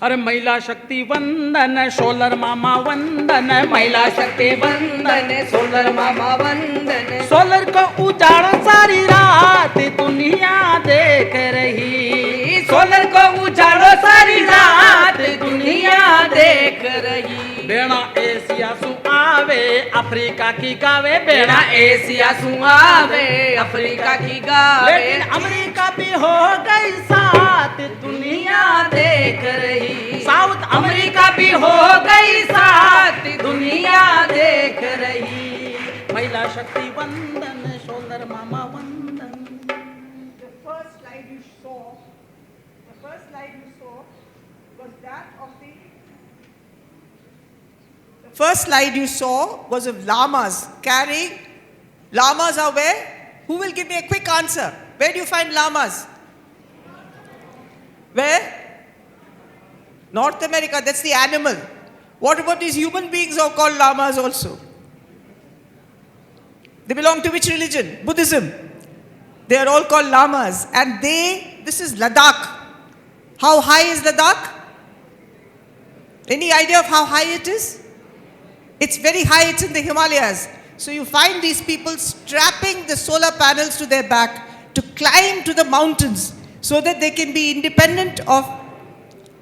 अरे महिला शक्ति वंदन solar मामा वंदन, महिला शक्ति वंदन solar मामा वंदन। Solar को उजाड़ सारी रात दुनिया देख रही, सोलर को उजाड़ो सारी रात दुनिया देख रही। बेड़ा एशिया सु आवे अफ्रीका की गावे, बेड़ा एशिया सु आवे अफ्रीका की गावे। लेकिन अमेरिका भी हो गई साथ दुनिया देख रही, साउथ अमेरिका भी हो गई साथ दुनिया देख रही। महिला शक्ति वंदन सोलर मामा वंदन। The first slide you saw was that of the first slide you saw was of llamas carrying. Llamas are where? Who will give me a quick answer? Where do you find llamas? Where? North America, that's the animal. What about these human beings who are called llamas also? They belong to which religion? Buddhism. They are all called llamas. And this is Ladakh. How high is Ladakh? Any idea of how high it is? It's very high, it's in the Himalayas. So you find these people strapping the solar panels to their back to climb to the mountains so that they can be independent of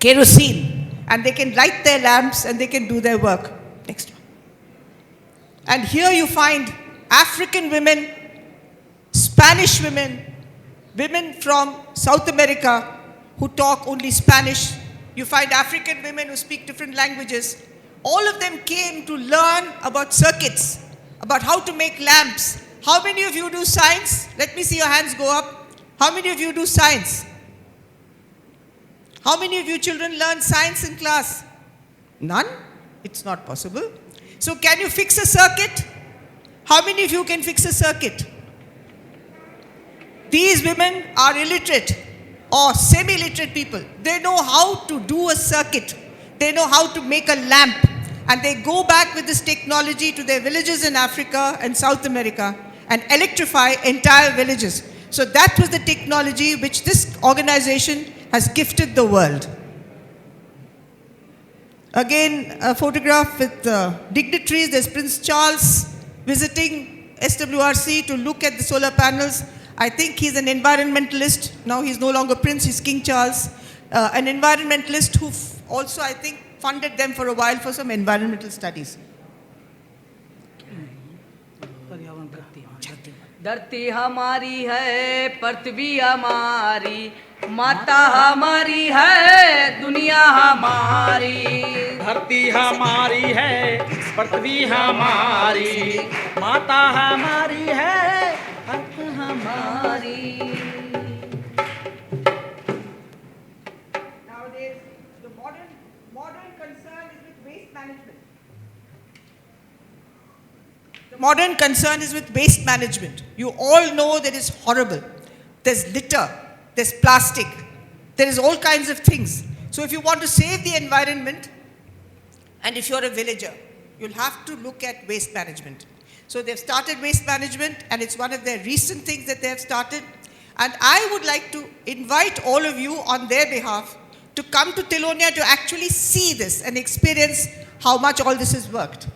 kerosene and they can light their lamps and they can do their work. Next one. And here you find African women, Spanish women, women from South America who talk only Spanish. You find African women who speak different languages. All of them came to learn about circuits, about how to make lamps. How many of you do science? Let me see your hands go up. How many of you do science? How many of you children learn science in class? None? It's not possible. So can you fix a circuit? How many of you can fix a circuit? These women are illiterate or semi-literate people. They know how to do a circuit. They know how to make a lamp. And they go back with this technology to their villages in Africa and South America and electrify entire villages. So that was the technology which this organization has gifted the world. Again, a photograph with dignitaries. There's Prince Charles visiting SWRC to look at the solar panels. I think he's an environmentalist. Now he's no longer Prince, he's King Charles. An environmentalist who also, I think, funded them for a while for some environmental studies. धरती हमारी है, पृथ्वी हमारी, माता हमारी है, दुनिया हमारी। धरती हमारी है, पृथ्वी हमारी, माता हमारी है, अर्थ हमारी। Nowadays, the modern concern is with waste management. The modern concern is with waste management. You all know that it's horrible. There's litter, there's plastic, there is all kinds of things. So if you want to save the environment, and if you're a villager, you'll have to look at waste management. So they've started waste management, and it's one of their recent things that they have started. And I would like to invite all of you on their behalf to come to Tilonia to actually see this and experience how much all this has worked.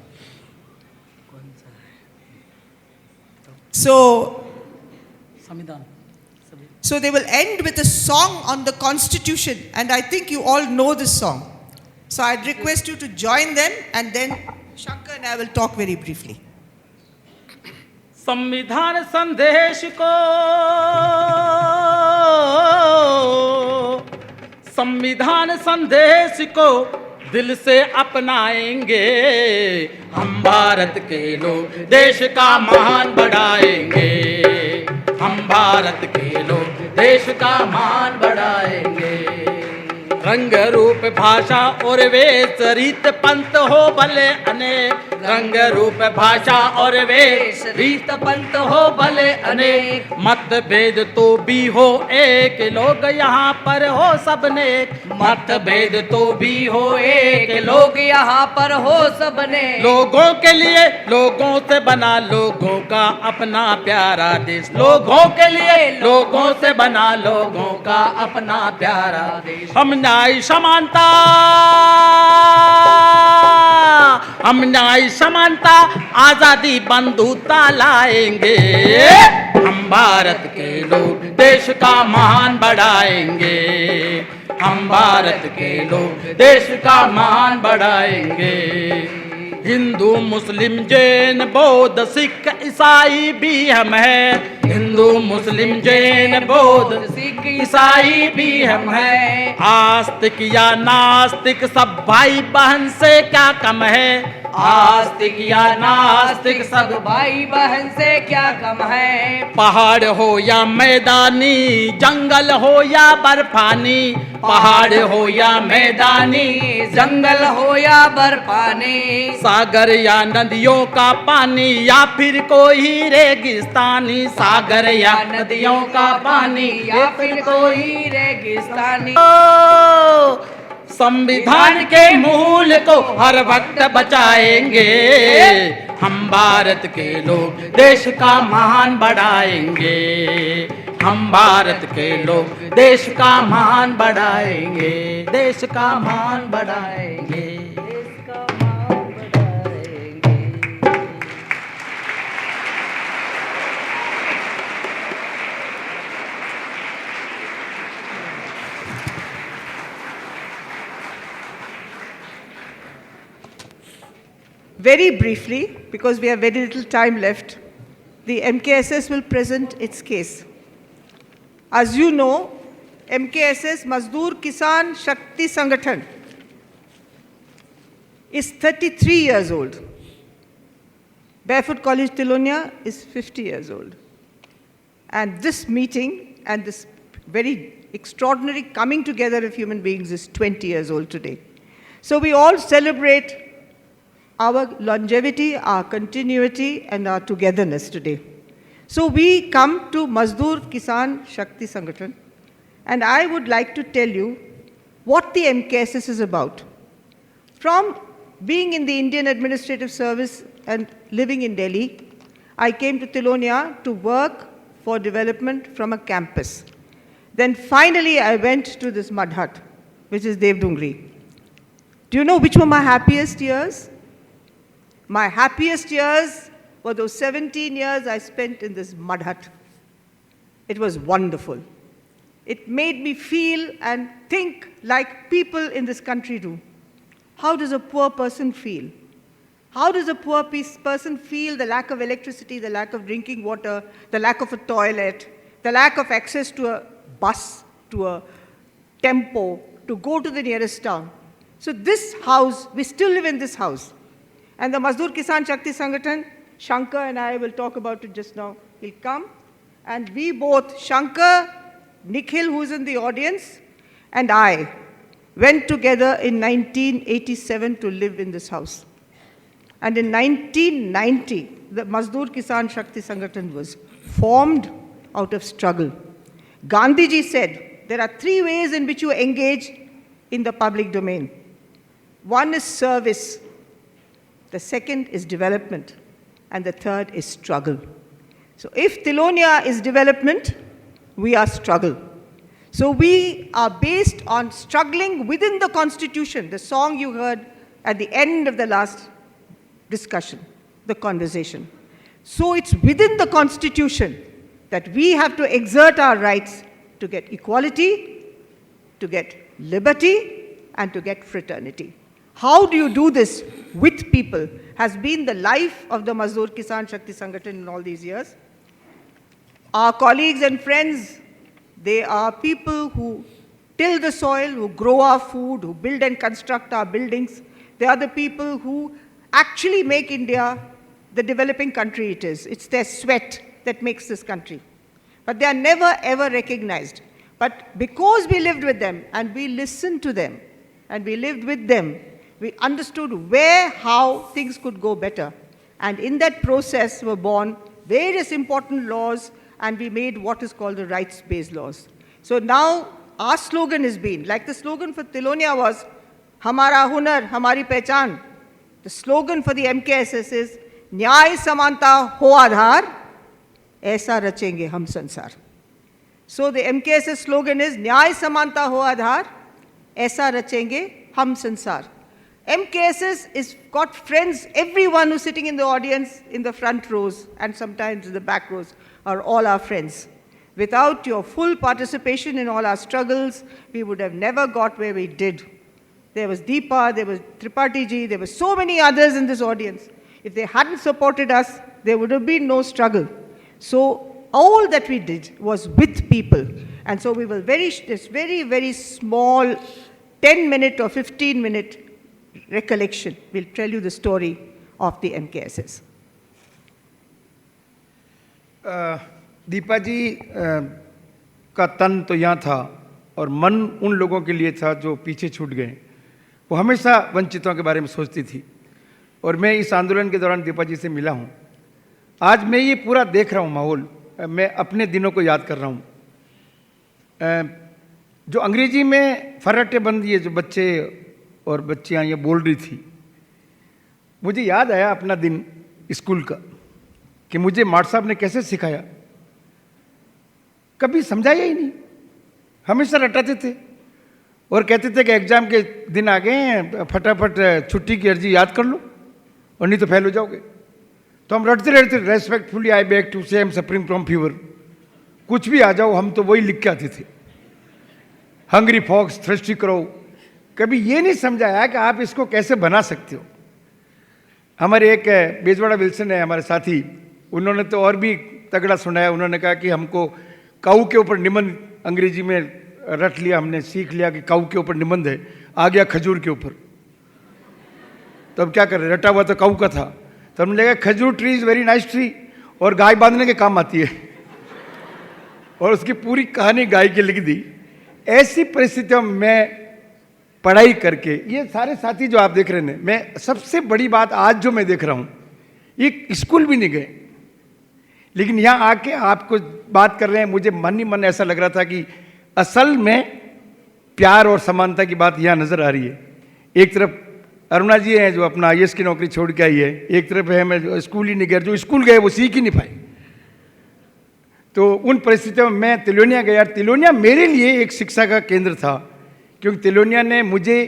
So they will end with a song on the Constitution, and I think you all know this song. So I'd request you to join them, and then Shankar and I will talk very briefly. संविधान संदेश को, संविधान संदेश को दिल से अपनाएंगे हम, भारत के लोग देश का मान बढ़ाएंगे। हम भारत के लोग देश का मान बढ़ाएंगे। रंग रूप भाषा और वेश, रीत पंथ हो भले अनेक। रंग रूप भाषा और वेश, रीत पंथ हो भले अनेक। मतभेद तो भी हो एक, लोग यहाँ पर हो सबने। मतभेद तो भी हो एक, लोग यहाँ पर हो सबने। लोगों के लिए लोगों से बना, लोगों का अपना प्यारा देश। लोगों के लिए लोगों से बना, लोगों का अपना प्यारा देश। हम न्याय समानता, हम न्याय समानता, आजादी बंधुता लाएंगे। हम भारत के लोग देश का मान बढ़ाएंगे। हम भारत के लोग देश का मान बढ़ाएंगे। हिंदू मुस्लिम जैन बौद्ध सिख ईसाई भी हम हैं। हिंदू मुस्लिम जैन बौद्ध सिख ईसाई भी हम हैं। आस्तिक या नास्तिक सब भाई बहन से क्या कम है। आस्तिक या नास्तिक सब भाई बहन से क्या कम है। पहाड़ हो या मैदानी, जंगल हो या बर्फानी। पहाड़ हो या मैदानी, जंगल हो या बर्फानी। सागर या नदियों का पानी, या फिर कोई रेगिस्तानी। सागर या नदियों का पानी, या फिर कोई रेगिस्तानी। संविधान के मूल को हर वक्त बचाएंगे। हम भारत के लोग देश का मान बढ़ाएंगे। हम भारत के लोग देश का मान बढ़ाएंगे। देश का मान बढ़ाएंगे। देश का मान बढ़ाएंगे। Very briefly, because we have very little time left, the MKSS will present its case. As you know, MKSS, Mazdoor Kisan Shakti Sangathan, is 33 years old. Barefoot College, Tilonia is 50 years old. And this meeting and this very extraordinary coming together of human beings is 20 years old today. So we all celebrate our longevity, our continuity, and our togetherness today. So we come to Mazdoor Kisan Shakti Sangathan, and I would like to tell you what the MKSS is about. From being in the Indian Administrative Service and living in Delhi, I came to Tilonia to work for development from a campus. Then finally I went to this mud hut, which is Devdungri. Do you know which were my happiest years? My happiest years were those 17 years I spent in this mud hut. It was wonderful. It made me feel and think like people in this country do. How does a poor person feel? How does a poor person feel the lack of electricity, the lack of drinking water, the lack of a toilet, the lack of access to a bus, to a tempo, to go to the nearest town? So this house, we still live in this house. And the Mazdoor Kisan Shakti Sangathan, Shankar and I will talk about it just now. He'll come. And we both, Shankar, Nikhil, who's in the audience, and I, went together in 1987 to live in this house. And in 1990, the Mazdoor Kisan Shakti Sangathan was formed out of struggle. Gandhiji said, there are 3 ways in which you engage in the public domain. One is service, the second is development, and the third is struggle. So if Tilonia is development, we are struggle. So we are based on struggling within the Constitution, the song you heard at the end of the last discussion, the conversation. So it's within the Constitution that we have to exert our rights to get equality, to get liberty, and to get fraternity. How do you do this with people has been the life of the Mazdoor Kisan Shakti Sangathan in all these years. Our colleagues and friends, they are people who till the soil, who grow our food, who build and construct our buildings. They are the people who actually make India the developing country it is. It's their sweat that makes this country. But they are never ever recognized. But because we lived with them and we listened to them and we lived with them, we understood where, how things could go better. And in that process were born various important laws, and we made what is called the rights-based laws. So now our slogan has been, like the slogan for Tilonia was, Hamara Hunar, Hamari Pehchan. The slogan for the MKSS is, Nyay Samanta Ho Aadhar, Aisa Rachenge Hum Sansar. So the MKSS slogan is, Nyay Samanta Ho Aadhar, Aisa Rachenge Hum Sansar. MKSS is got friends, everyone who's sitting in the audience in the front rows and sometimes in the back rows are all our friends. Without your full participation in all our struggles, we would have never got where we did. There was Deepa, there was Tripathi ji, there were so many others in this audience. If they hadn't supported us, there would have been no struggle. So all that we did was with people. And so we will this very, very small 10-minute or 15-minute recollection will tell you the story of the MKSS. Deepa जी का तन तो यहाँ था और मन उन लोगों के लिए था जो पीछे छूट गए। वो हमेशा वंचितों के बारे में सोचती थी और मैं इस आंदोलन के दौरान दीपा जी से मिला हूँ। आज मैं ये पूरा देख रहा हूँ माहौल, मैं अपने दिनों को याद कर रहा हूँ। जो अंग्रेजी में फर्राटेबंद ये जो बच्चे और बच्चियाँ ये बोल रही थी, मुझे याद आया अपना दिन स्कूल का कि मुझे मार्ट साहब ने कैसे सिखाया। कभी समझाया ही नहीं, हमेशा रटाते थे और कहते थे कि एग्ज़ाम के दिन आ गए हैं, फटाफट छुट्टी की अर्जी याद कर लो और नहीं तो फेल हो जाओगे। तो हम रटते रहते, रेस्पेक्टफुली आई बैक टू से, I am suffering from fever, कुछ भी आ जाओ हम तो वही लिख के आते थे, हंग्री फॉक्स, थ्रस्टी क्रो। कभी ये नहीं समझाया कि आप इसको कैसे बना सकते हो। हमारे एक बेजवाड़ा विल्सन है हमारे साथी, उन्होंने तो और भी तगड़ा सुनाया। उन्होंने कहा कि हमको काऊ के ऊपर निबंध अंग्रेजी में रट लिया, हमने सीख लिया कि काऊ के ऊपर निबंध है, आ गया खजूर के ऊपर। तो अब क्या करें, रटा हुआ तो काऊ का था। तो हमने लगा खजूर tree is very nice tree और गाय बांधने के काम आती है और उसकी पूरी कहानी गाय की लिख दी। ऐसी परिस्थितियों में मैं पढ़ाई करके, ये सारे साथी जो आप देख रहे हैं, मैं सबसे बड़ी बात आज जो मैं देख रहा हूँ, ये स्कूल भी नहीं गए, लेकिन यहाँ आके आपको बात कर रहे हैं, मुझे मन ही मन ऐसा लग रहा था कि असल में प्यार और समानता की बात यहाँ नज़र आ रही है। एक तरफ अरुणा जी हैं जो अपना IAS की नौकरी छोड़ के आई है, एक तरफ है मैं जो स्कूल ही नहीं गया, जो स्कूल गए वो सीख ही नहीं पाए। तो उन परिस्थितियों में मैं तिलोनिया गया। तिलोनिया मेरे लिए एक शिक्षा का केंद्र था, क्योंकि तिलोनिया ने मुझे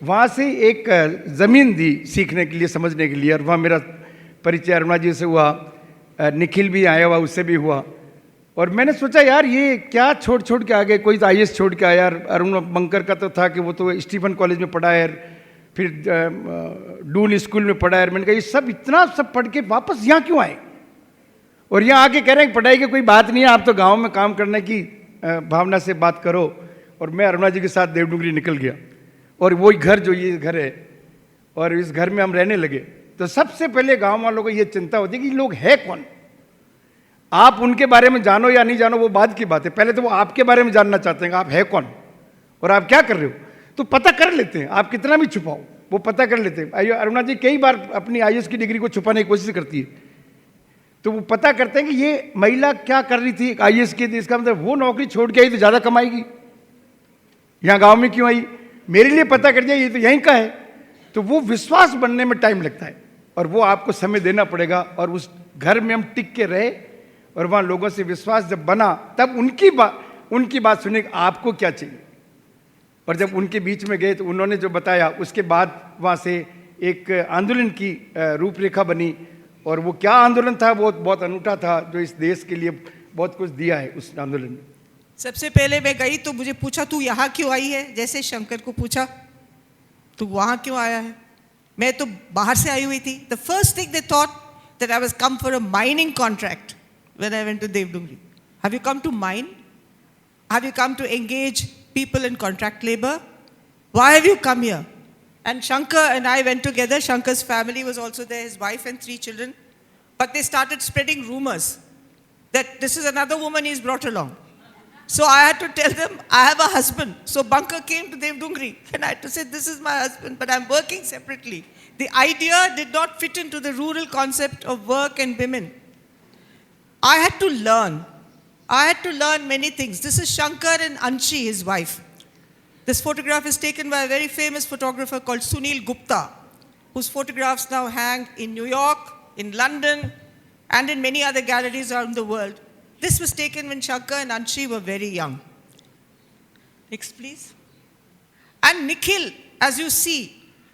वहाँ से एक ज़मीन दी सीखने के लिए, समझने के लिए, और वहाँ मेरा परिचय अरुणा जी से हुआ, निखिल भी आया हुआ, उससे भी हुआ। और मैंने सोचा यार ये क्या छोड़ छोड़ के आ गए, कोई तो IAS छोड़ के आया। अरुण बंकर का तो था कि वो तो स्टीफन कॉलेज में पढ़ा है, फिर डून स्कूल में पढ़ा है। मैंने कहा ये सब इतना सब पढ़ के वापस यहाँ क्यों आए, और यहाँ आके कह रहे हैं पढ़ाई की कोई बात नहीं है, आप तो गाँव में काम करने की भावना से बात करो। और मैं अरुणा जी के साथ देवडुंगरी निकल गया, और वही घर जो ये घर है, और इस घर में हम रहने लगे। तो सबसे पहले गांव वालों को ये चिंता होती है कि लोग है कौन। आप उनके बारे में जानो या नहीं जानो वो बाद की बात है, पहले तो वो आपके बारे में जानना चाहते हैं कि आप है कौन और आप क्या कर रहे हो। तो पता कर लेते हैं, आप कितना भी छुपाओ वो पता कर लेते हैं। अरुणा जी कई बार अपनी IAS की डिग्री को छुपाने की कोशिश करती है, तो वो पता करते हैं कि ये महिला क्या कर रही थी IAS की, इसका मतलब वो नौकरी छोड़ के आई तो ज़्यादा कमाएगी, यहाँ गांव में क्यों आई, मेरे लिए पता कर दिया ये तो यहीं का है। तो वो विश्वास बनने में टाइम लगता है, और वो आपको समय देना पड़ेगा। और उस घर में हम टिक के रहे, और वहाँ लोगों से विश्वास जब बना, तब उनकी बात सुने आपको क्या चाहिए। और जब उनके बीच में गए तो उन्होंने जो बताया, उसके बाद वहाँ से एक आंदोलन की रूपरेखा बनी। और वो क्या आंदोलन था, वो बहुत अनूठा था, जो इस देश के लिए बहुत कुछ दिया है उस आंदोलन में। सबसे पहले मैं गई तो मुझे पूछा तू यहाँ क्यों आई है, जैसे शंकर को पूछा तू वहाँ क्यों आया है। मैं तो बाहर से आई हुई थी। The first thing they thought that I was come for a mining contract when I went to Devdungri. Have you come to mine? Have you come to engage people in contract labor? Why have you come here? And Shankar and I went together. Shankar's family was also there, his wife and 3 children. But they started spreading rumors that this is another woman he's brought along. So I had to tell them, I have a husband. So Bunker came to Devdungri and I had to say, this is my husband, but I'm working separately. The idea did not fit into the rural concept of work and women. I had to learn. I had to learn many things. This is Shankar and Anshi, his wife. This photograph is taken by a very famous photographer called Sunil Gupta, whose photographs now hang in New York, in London, and in many other galleries around the world. This was taken when Shankar and Anshi were very young. Next, please. And Nikhil, as you see,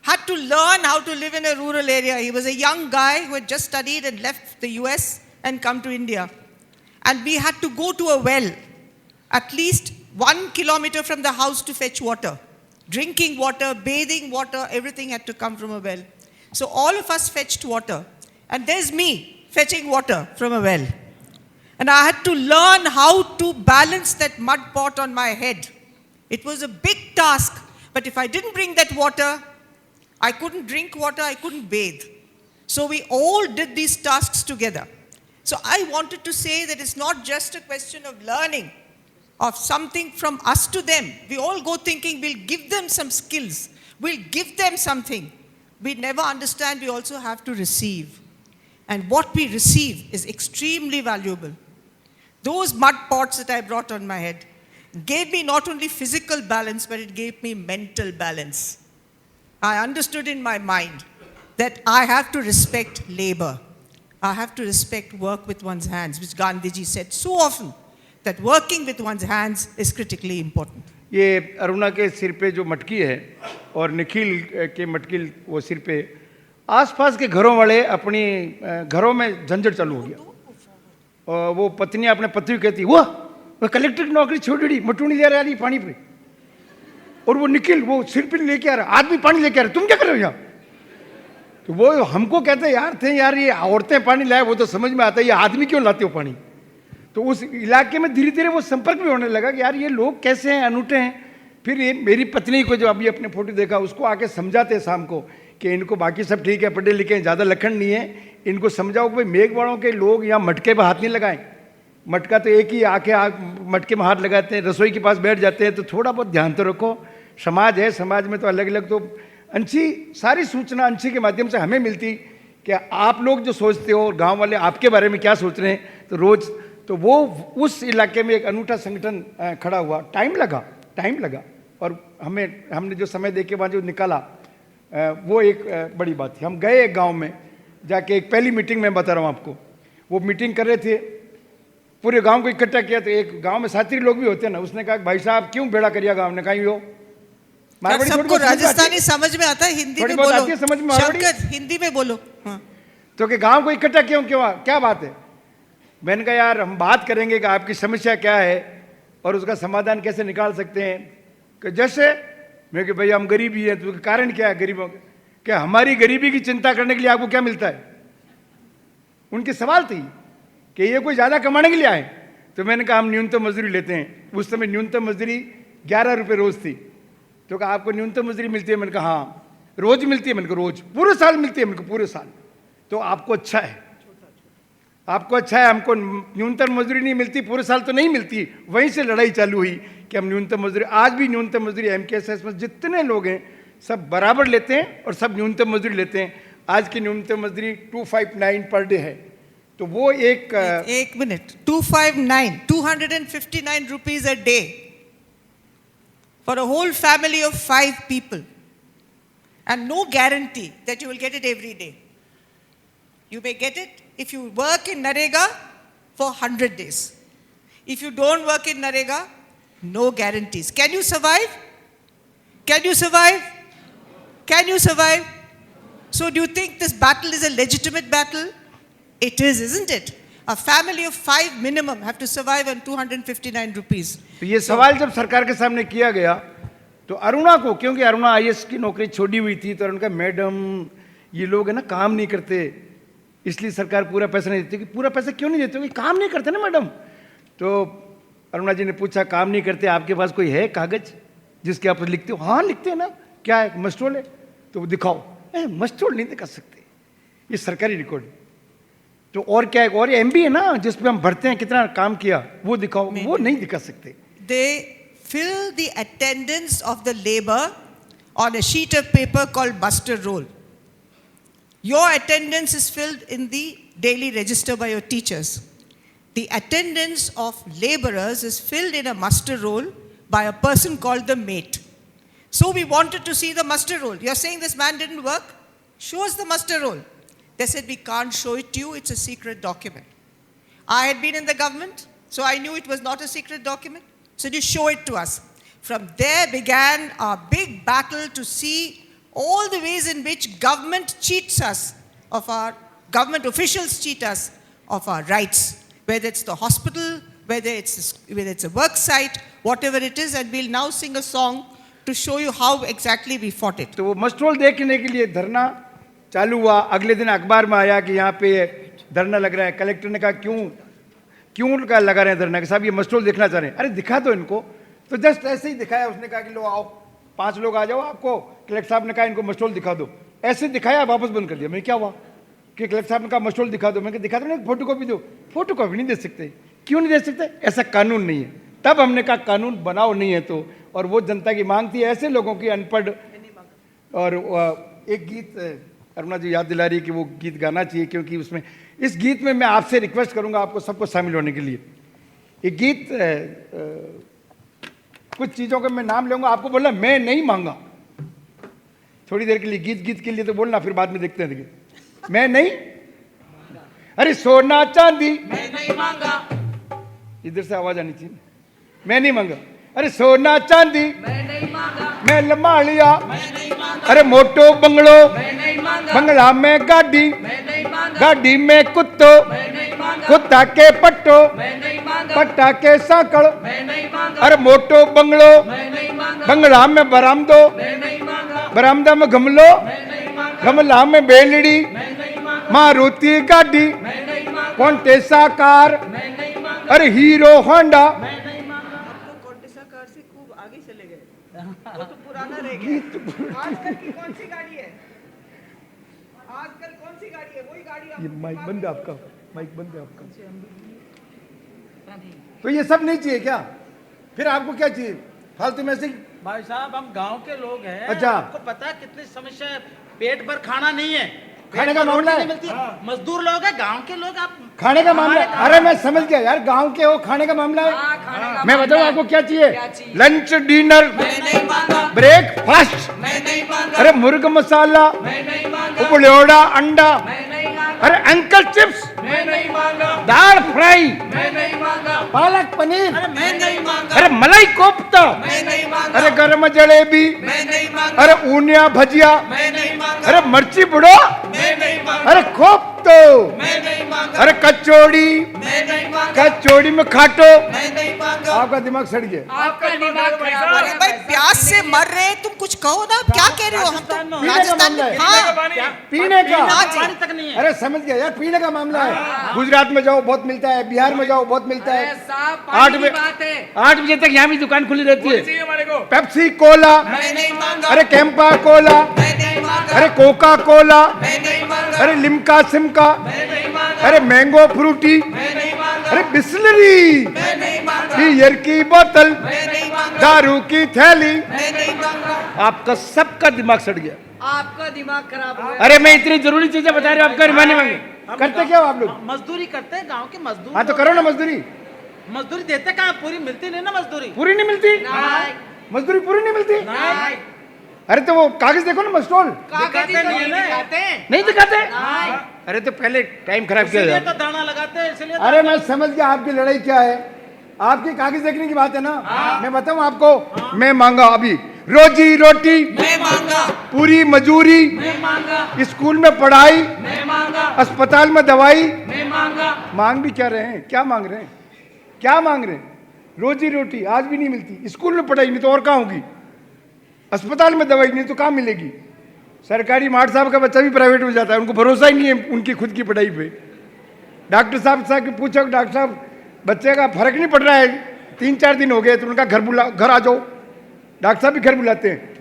had to learn how to live in a rural area. He was a young guy who had just studied and left the US and come to India. And we had to go to a well, at least 1 kilometer from the house to fetch water. Drinking water, bathing water, everything had to come from a well. So all of us fetched water. And there's me fetching water from a well. And I had to learn how to balance that mud pot on my head. It was a big task. But if I didn't bring that water, I couldn't drink water, I couldn't bathe. So we all did these tasks together. So I wanted to say that it's not just a question of learning, of something from us to them. We all go thinking we'll give them some skills, we'll give them something. We never understand we also have to receive. And what we receive is extremely valuable. Those mud pots that I brought on my head gave me not only physical balance, but it gave me mental balance. I understood in my mind that I have to respect labor. I have to respect work with one's hands, which Gandhiji said so often, that working with one's hands is critically important. ये अरुणा के सिर पे जो मटकी है और निखिल के मटकी वो सिर पे, आसपास के घरों वाले अपनी घरों में झंझट चालू हो गया। और वो पत्नी अपने पति को कहती, वो कलेक्टर की नौकरी छोड़ दी, मटूनी ले रहा है पानी पे, और वो निखिल वो सिर पे लेके आ रहा, आदमी पानी लेके आ रहा, तुम क्या कर रहे हो यहाँ? तो वो हमको कहते यार थे यार ये औरतें पानी लाए वो तो समझ में आता है, ये आदमी क्यों लाते हो पानी। तो उस इलाके में धीरे धीरे वो संपर्क भी होने लगा कि यार ये लोग कैसे हैं, अनूठे हैं। फिर ये मेरी पत्नी को जो अभी अपने फोटो देखा उसको आके समझाते शाम को कि इनको बाकी सब ठीक है, पढ़े लिखे हैं, ज़्यादा लखन नहीं है, इनको समझाओ कि भाई मेघवाड़ों के लोग यहाँ मटके में हाथ नहीं लगाएं। मटका तो एक ही आके मटके में हाथ लगाते हैं, रसोई के पास बैठ जाते हैं। तो थोड़ा बहुत ध्यान तो रखो, समाज है, समाज में तो अलग अलग। तो अंशी सारी सूचना अंशी के माध्यम से हमें मिलती कि आप लोग जो सोचते हो गांव वाले आपके बारे में क्या सोच रहे हैं। तो रोज़ तो वो उस इलाके में एक अनूठा संगठन खड़ा हुआ। टाइम लगा और हमने जो समय देके वहाँ जो निकाला वो एक बड़ी बात थी। हम गए एक गाँव में जाके, एक पहली मीटिंग में बता रहा हूँ आपको, वो मीटिंग कर रहे थे, पूरे गांव को इकट्ठा किया। तो एक गांव में साथी लोग भी होते हैं ना, उसने कहा भाई साहब क्यों बेड़ा करिया गांव ने, कहीं हो सबको राजस्थानी समझ में आता है, हिंदी में बोलो, समझ में शंकर हिंदी में बोलो। हाँ। तो कि गांव को इकट्ठा क्यों क्या बात है। मैंने कहा यार हम बात करेंगे कि आपकी समस्या क्या है और उसका समाधान कैसे निकाल सकते हैं। कि जैसे मैं कि भाई हम गरीबी हैं, तो कारण क्या है गरीबों का, क्या हमारी गरीबी की चिंता करने के लिए आपको क्या मिलता है। उनके सवाल थी कि ये कोई ज़्यादा कमाने के लिए आए। तो मैंने कहा हम न्यूनतम मजदूरी लेते हैं। उस समय न्यूनतम मजदूरी 11 रुपये रोज़ थी। तो कहा आपको न्यूनतम मजदूरी मिलती है। मैंने कहा हाँ। रोज़ मिलती है। मैंने कहा रोज़, पूरे साल मिलती है। मैंने कहा पूरे साल। तो आपको अच्छा है, हमको न्यूनतम मजदूरी नहीं मिलती, पूरे साल तो नहीं मिलती। वहीं से लड़ाई चालू हुई कि हम न्यूनतम मजदूरी, आज भी न्यूनतम मजदूरी MKSS में जितने लोग हैं सब बराबर लेते हैं और सब न्यूनतम मजदूरी लेते हैं। आज की न्यूनतम मजदूरी 259 पर डे है। तो वो एक minute, 259, 259 rupees a day for a whole family of 5 people, and no guarantee that you will get it every day. You may get it if you work in Narega for 100 days. If you don't work in Narega, no guarantees. Can you survive? Can you survive? Can you survive? So do you think this battle is a legitimate battle? It is, isn't it? A family of 5 minimum have to survive on 259 rupees. तो ये सवाल जब सरकार के सामने किया गया तो अरुणा को, क्योंकि अरुणा IAS की नौकरी छोड़ी हुई थी, तो उनका मैडम ये लोग है ना काम नहीं करते इसलिए सरकार पूरा पैसा नहीं देती। कि पूरा पैसा क्यों नहीं देते, काम नहीं करते ना मैडम। तो अरुणा जी ने पूछा काम नहीं करते, आपके पास कोई है कागज जिसके आप लिखते हो। हाँ लिखते हैं ना, क्या है, मस्टोल है। तो वो दिखाओ। मस्टोल नहीं दिखा सकते, ये सरकारी रिकॉर्ड। तो और क्या है, और MB है ना जिसपे हम भरते हैं कितना काम किया, वो दिखाओ। वो नहीं दिखा सकते। They fill the attendance of the labor on a sheet of paper called muster roll. Your attendance is filled in the daily register by your teachers. The attendance of laborers is filled in a muster roll by a person called the mate. So we wanted to see the muster roll. You're saying this man didn't work? Show us the muster roll. They said, we can't show it to you, it's a secret document. I had been in the government, so I knew it was not a secret document. So you show it to us. From there began our big battle to see all the ways in which government cheats us of our, government officials cheat us of our rights. Whether it's the hospital, whether it's a work site, whatever it is, and we'll now sing a song to show you how exactly we fought it. तो वो muster roll देखने के लिए धरना चालू हुआ। अगले दिन अखबार में आया कि यहाँ पे धरना लग रहा है। कलेक्टर ने कहा क्यों का लगा रहे हैं धरना, कि साहब ये मस्टरोल देखना चाह रहे हैं। अरे दिखा दो इनको। तो जस्ट ऐसे ही दिखाया। उसने कहा कि लो आओ 5 लोग आ जाओ, आपको कलेक्टर साहब ने कहा इनको मस्टरोल दिखा दो। ऐसे दिखाया, वापस बंद कर दिया। मैं क्या हुआ कि कलेक्टर साहब ने कहा मस्टरोल दिखा दो। मैंने दिखा दो ना, फोटो कॉपी दो। फोटो कॉपी नहीं दे सकते। क्यों नहीं दे सकते, ऐसा कानून नहीं है। तब हमने कहा कानून बनाओ नहीं है तो। और वो जनता की मांग थी, ऐसे लोगों की अनपढ़। और एक गीत अरुणा जी याद दिला रही कि वो गीत गाना चाहिए, क्योंकि उसमें इस गीत में मैं आपसे रिक्वेस्ट करूंगा आपको सबको शामिल होने के लिए। ये गीत कुछ चीज़ों का मैं नाम लूंगा, आपको बोलना मैं नहीं मांगा। थोड़ी देर के लिए गीत के लिए तो बोलना, फिर बाद में देखते हैं। देखिए, मैं नहीं, अरे सोना चांदी मैं नहीं मांगा, इधर से आवाज आनी चाहिए। मैं नहीं मांगा, अरे सोना चांदी मैं नहीं मांगा, मैं लमा लिया, मैं नहीं मांगा, अरे मोटो बंगलो, मैं नहीं मांगा, बंगला में गाड़ी, मैं नहीं मांगा, गाड़ी में कुत्तो, मैं नहीं मांगा, कुत्ता के पट्टो, मैं नहीं मांगा, पट्टा के सांकड़, मैं नहीं मांगा, अरे मोटो बंगलो, मैं नहीं मांगा, बंगला में बरामदो, मैं नहीं मांगा, बरामदा में गमलो, मैं नहीं मांगा, गमला में बेलड़ी, मारुति गाड़ी, कॉन्टेसा कार, अरे हीरो होंडा। आपको कॉन्टेसा कार से खूब आगे चले गए, वो तो पुराना रह गया। आजकल की कौन सी गाड़ी है? आजकल कौन सी गाड़ी है? वही गाड़ी ये माइक बंद है आपका, माइक बंद है आपका। तो ये सब नहीं चाहिए क्या? फिर आपको क्या चाहिए? फालतू में से भाई साहब हम गांव के लोग हैं। अच्छा। आपको पता है कितनी समस्या है, पेट भर खाना नहीं है, खाने का मामला है। मजदूर लोग हैं, गांव के लोग। आप खाने का मामला है। अरे मैं समझ गया यार, गांव के हो, खाने का मामला है। मैं बताऊं आपको क्या चाहिए? लंच, डिनर, ब्रेकफास्ट, अरे मुर्ग मसाला, उबलोड़ा अंडा, अरे अंकल चिप्स, दाल फ्राई, पालक पनीर, अरे मलाई कोफ्ता, अरे गरम जलेबी, अरे ऊनिया भजिया, अरे मिर्ची बुड़ो, अरे कोफ्तो, अरे कचौड़ी, कचौड़ी में खाटो। आपका दिमाग सड़ गया। आपका दिमाग खराब अरे भाई प्यास से मर रहे हैं, तुम कुछ कहो ना, क्या कह रहे हो? हम तो पीने का राजस्थान मामला में, है। हाँ पीने का पानी तक नहीं है। अरे समझ गया यार, पीने का मामला है। गुजरात में जाओ बहुत मिलता है, बिहार में जाओ बहुत मिलता है। 8 बजे तक यहाँ भी दुकान खुली रहती है। पेप्सी कोला, अरे कैंपा कोला, अरे कोका कोला, अरे लिमका सिमका, अरे मैंगो फ्रूटी, अरे बिस्लरी, बियर की बोतल, दारू की थैली। आपका सबका दिमाग सड़ गया। आपका दिमाग खराब हो गया। अरे मैं इतनी जरूरी चीजें बता रहा हूँ, आपका रिमानी मांगे। करते क्या हो आप लोग? मजदूरी करते हैं, गांव के मजदूर। हाँ तो करो ना मजदूरी। मजदूरी देते कहाँ? पूरी मिलती नहीं ना मजदूरी। पूरी नहीं मिलती? मजदूरी पूरी नहीं मिलती? अरे तो वो कागज देखो ना, मस्टोल कागज तो नहीं दिखाते हैं। नहीं दिखाते। अरे तो पहले टाइम खराब किया इसलिए जाए। तो दाना लगाते हैं, इसलिए। अरे मैं समझ गया आपकी लड़ाई क्या है। आपकी कागज देखने की बात है ना। मैं बताऊं आपको, मैं मांगा अभी रोजी रोटी, मैं मांगा पूरी मजूरी, मैं मांगा स्कूल में पढ़ाई, मैं मांगा अस्पताल में दवाई। मैं मांगा। मांग भी क्या रहे हैं? क्या मांग रहे हैं? क्या मांग रहे हैं? रोजी रोटी आज भी नहीं मिलती। स्कूल में पढ़ाई नहीं तो और कहाँ होगी? अस्पताल में दवाई नहीं तो कहाँ मिलेगी? सरकारी मार्ट साहब का बच्चा भी प्राइवेट में जाता है, उनको भरोसा ही नहीं है उनकी खुद की पढ़ाई पे। डॉक्टर साहब से पूछो, डॉक्टर साहब बच्चे का फर्क नहीं पड़ रहा है, 3-4 दिन हो गए, तो उनका घर आ जाओ। डॉक्टर साहब भी घर बुलाते हैं।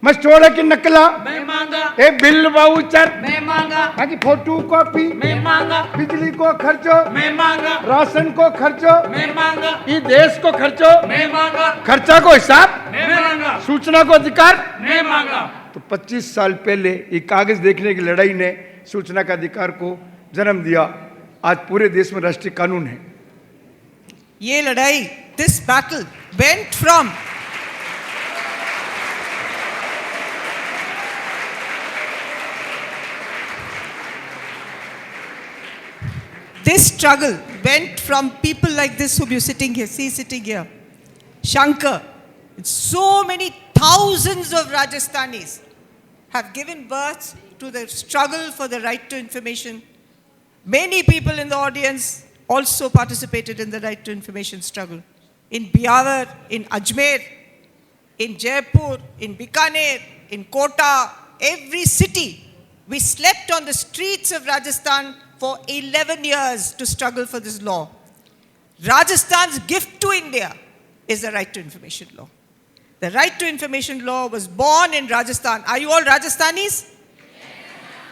मस्टोर की नकला, मैं मांगा ए बिल वाउचर, मैं मांगा बाकी फोटो कॉपी, मैं मांगा बिजली को खर्चो, मैं मांगा राशन को खर्चो, मैं मांगा ये देश को खर्चो, मैं मांगा खर्चा को हिसाब, मैं मांगा सूचना को अधिकार। मैं मांगा। तो 25 साल पहले ये कागज देखने की लड़ाई ने सूचना का अधिकार को जन्म दिया। आज पूरे देश में राष्ट्रीय कानून है। ये लड़ाई, this battle went from this struggle went from people like this whom you're sitting here, sitting here, Shankar, and so many thousands of Rajasthanis have given birth to the struggle for the right to information. Many people in the audience also participated in the right to information struggle. In Bihar, in Ajmer, in Jaipur, in Bikaner, in Kota, every city, we slept on the streets of Rajasthan for 11 years to struggle for this law. Rajasthan's gift to India is the right to information law. The right to information law was born in Rajasthan. Are you all Rajasthanis?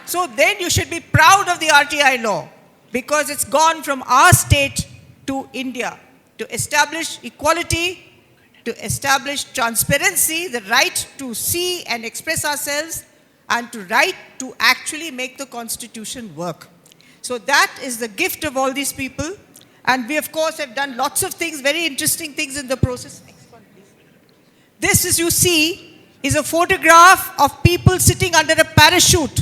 So then you should be proud of the RTI law, because it's gone from our state to India to establish equality, to establish transparency, the right to see and express ourselves, and to right to actually make the constitution work. So that is the gift of all these people. And we, of course, have done lots of things, very interesting things in the process. Next one, please. This, as you see, is a photograph of people sitting under a parachute.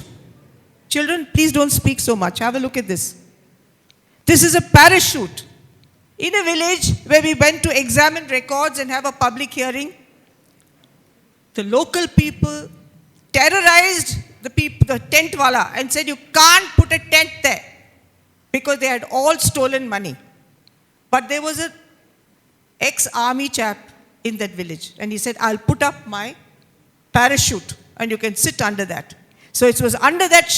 Children, please don't speak so much. Have a look at this. This is a parachute in a village where we went to examine records and have a public hearing. The local people terrorized the tent wala and said, you can't put a tent there, because they had all stolen money. But there was an ex-army chap in that village, and he said, I'll put up my parachute and you can sit under that. So it was under that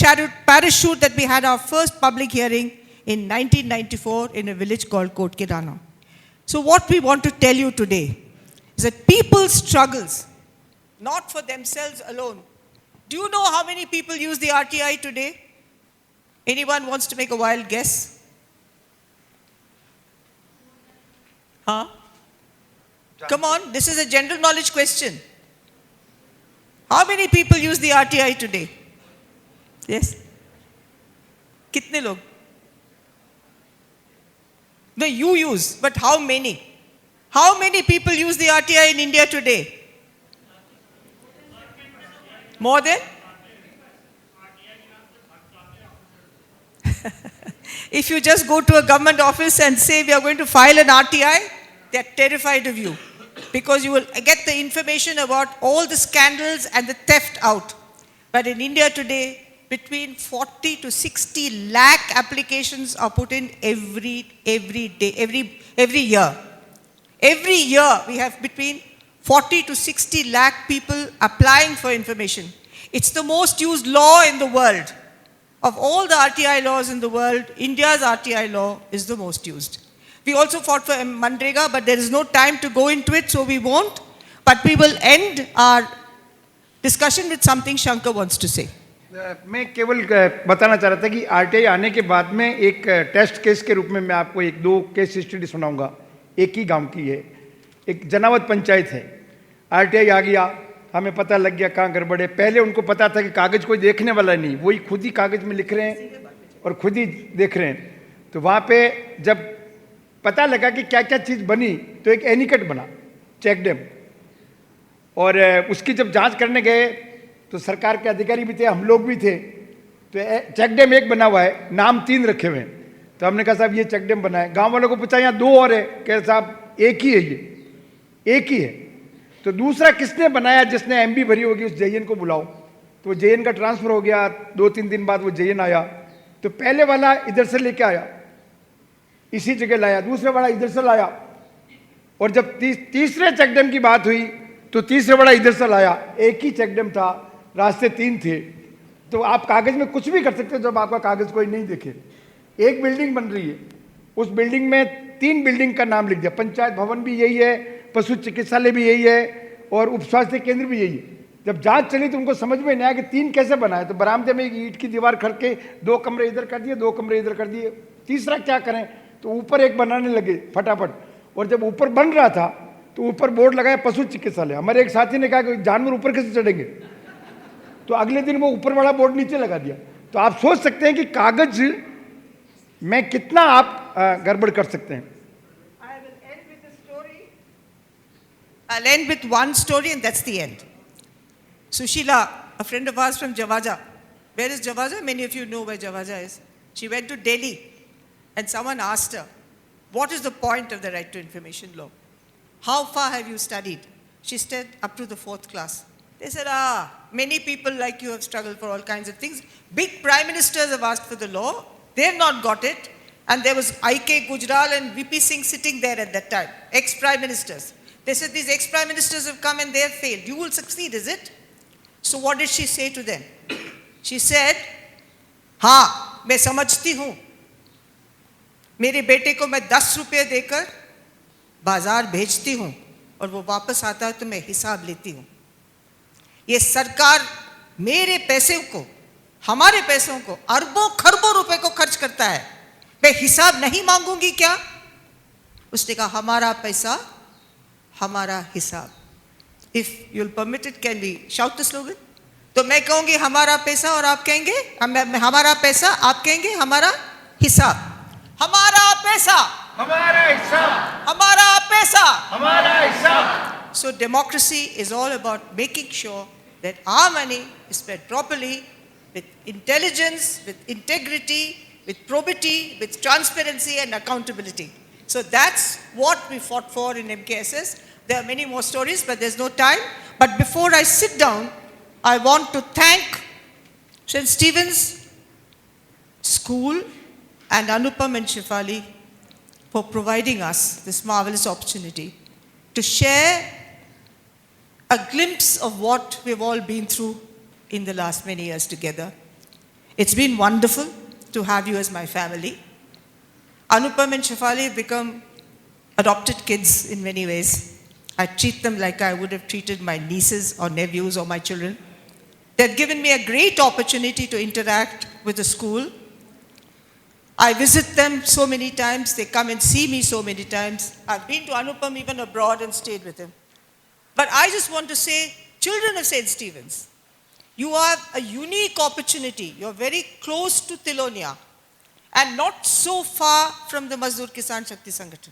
parachute that we had our first public hearing in 1994 in a village called Kot Kirana. So what we want to tell you today is that people's struggles, not for themselves alone. Do you know how many people use the RTI today? Anyone wants to make a wild guess? Huh? Come on, this is a general knowledge question. How many people use the RTI today? Yes? Kitne log? No, you use, but how many? How many people use the RTI in India today? More than? If you just go to a government office and say we are going to file an RTI, they are terrified of you because you will get the information about all the scandals and the theft out. But in India today, between 40 to 60 lakh applications are put in every day, every year. Every year we have between 40 to 60 lakh people applying for information. It's the most used law in the world. Of all the RTI laws in the world, India's RTI law is the most used. We also fought for Manrega, but there is no time to go into it, so we won't. But we will end our discussion with something Shankar wants to say. मैं केवल बताना चाह रहा था कि RTI आने के बाद में एक टेस्ट केस के रूप में मैं आपको एक दो केस स्टडी सुनाऊंगा। एक ही गांव की है, एक जनावत पंचायत है। आरटीआई आ गया, हमें पता लग गया कहाँ गड़बड़ है। पहले उनको पता था कि कागज़ कोई देखने वाला नहीं, वही खुद ही कागज़ में लिख रहे हैं और खुद ही देख रहे हैं। तो वहाँ पे जब पता लगा कि क्या क्या चीज़ बनी, तो एक एनीकट बना, चेक डैम, और उसकी जब जांच करने गए तो सरकार के अधिकारी भी थे, हम लोग भी थे। तो चेक डैम एक बना हुआ है, नाम 3 रखे हुए हैं। तो हमने कहा साहब ये चेक डैम बना है। गाँव वालों को पूछा यहाँ 2 और है, कह साहब एक ही है, ये एक ही है। तो दूसरा किसने बनाया, जिसने एमबी भरी होगी उस जेएन को बुलाओ। तो वो जेएन का ट्रांसफ़र हो गया, 2-3 दिन बाद वो जेएन आया। तो पहले वाला इधर से लेके आया, इसी जगह लाया, दूसरे वाला इधर से लाया, और जब तीसरे चेक डैम की बात हुई तो तीसरे वाला इधर से लाया। एक ही चेक डैम था, रास्ते 3 थे। तो आप कागज़ में कुछ भी कर सकते हो जब आपका कागज़ कोई नहीं देखे। एक बिल्डिंग बन रही है, उस बिल्डिंग में 3 बिल्डिंग का नाम लिख दिया, पंचायत भवन भी यही है, पशु चिकित्सालय भी यही है और उप स्वास्थ्य केंद्र भी यही है। जब जांच चली तो उनको समझ में नहीं आया कि 3 कैसे बनाए। तो बरामदे में एक ईंट की दीवार खड़ के 2 कमरे इधर कर दिए, 2 कमरे इधर कर दिए, तीसरा क्या करें। तो ऊपर एक बनाने लगे फटाफट, और जब ऊपर बन रहा था तो ऊपर बोर्ड लगाया पशु चिकित्सालय। हमारे एक साथी ने कहा कि जानवर ऊपर कैसे चढ़ेंगे, तो अगले दिन वो ऊपर वाला बोर्ड नीचे लगा दिया। तो आप सोच सकते हैं कि कागज में कितना आप गड़बड़ कर सकते हैं। I'll end with one story and that's the end. Sushila, a friend of ours from Javaja. Where is Javaja? Many of you know where Javaja is. She went to Delhi and someone asked her, what is the point of the right to information law? How far have you studied? She said, up to the 4th class. They said, many people like you have struggled for all kinds of things. Big prime ministers have asked for the law. They've not got it. And there was I.K. Gujral and V.P. Singh sitting there at that time, ex-prime ministers. They said, these ex-prime ministers have come and they have failed. You will succeed, is it? So what did she say to them? She said, हाँ, मैं समझती हूँ। मेरे बेटे को मैं 10 रुपये देकर बाजार भेजती हूँ और वो वापस आता है तो मैं हिसाब लेती हूँ। ये सरकार मेरे पैसे को, हमारे पैसों को अरबों खरबों रुपए को खर्च करता है, मैं हिसाब नहीं मांगूंगी क्या? उसने कहा हमारा पैसा हमारा हिसाब। If you'll permit it, can we shout the slogan? तो मैं कहूंगी हमारा पैसा और आप कहेंगे हमारा पैसा, आप कहेंगे हमारा हिसाब। हमारा पैसा हमारा हिसाब, हमारा पैसा हमारा हिसाब। So democracy is all about making sure that our money is spent properly, with intelligence, with integrity, with probity, with transparency and accountability. So that's what we fought for in MKSS. There are many more stories, but there's no time. But before I sit down, I want to thank St. Stephen's School and Anupam and Shefali for providing us this marvelous opportunity to share a glimpse of what we've all been through in the last many years together. It's been wonderful to have you as my family. Anupam and Shefali have become adopted kids in many ways. I treat them like I would have treated my nieces or nephews or my children. They've given me a great opportunity to interact with the school. I visit them so many times. They come and see me so many times. I've been to Anupam even abroad and stayed with him. But I just want to say, children of St. Stephen's, you have a unique opportunity. You're very close to Tilonia and not so far from the Mazdoor Kisan Shakti Sangathan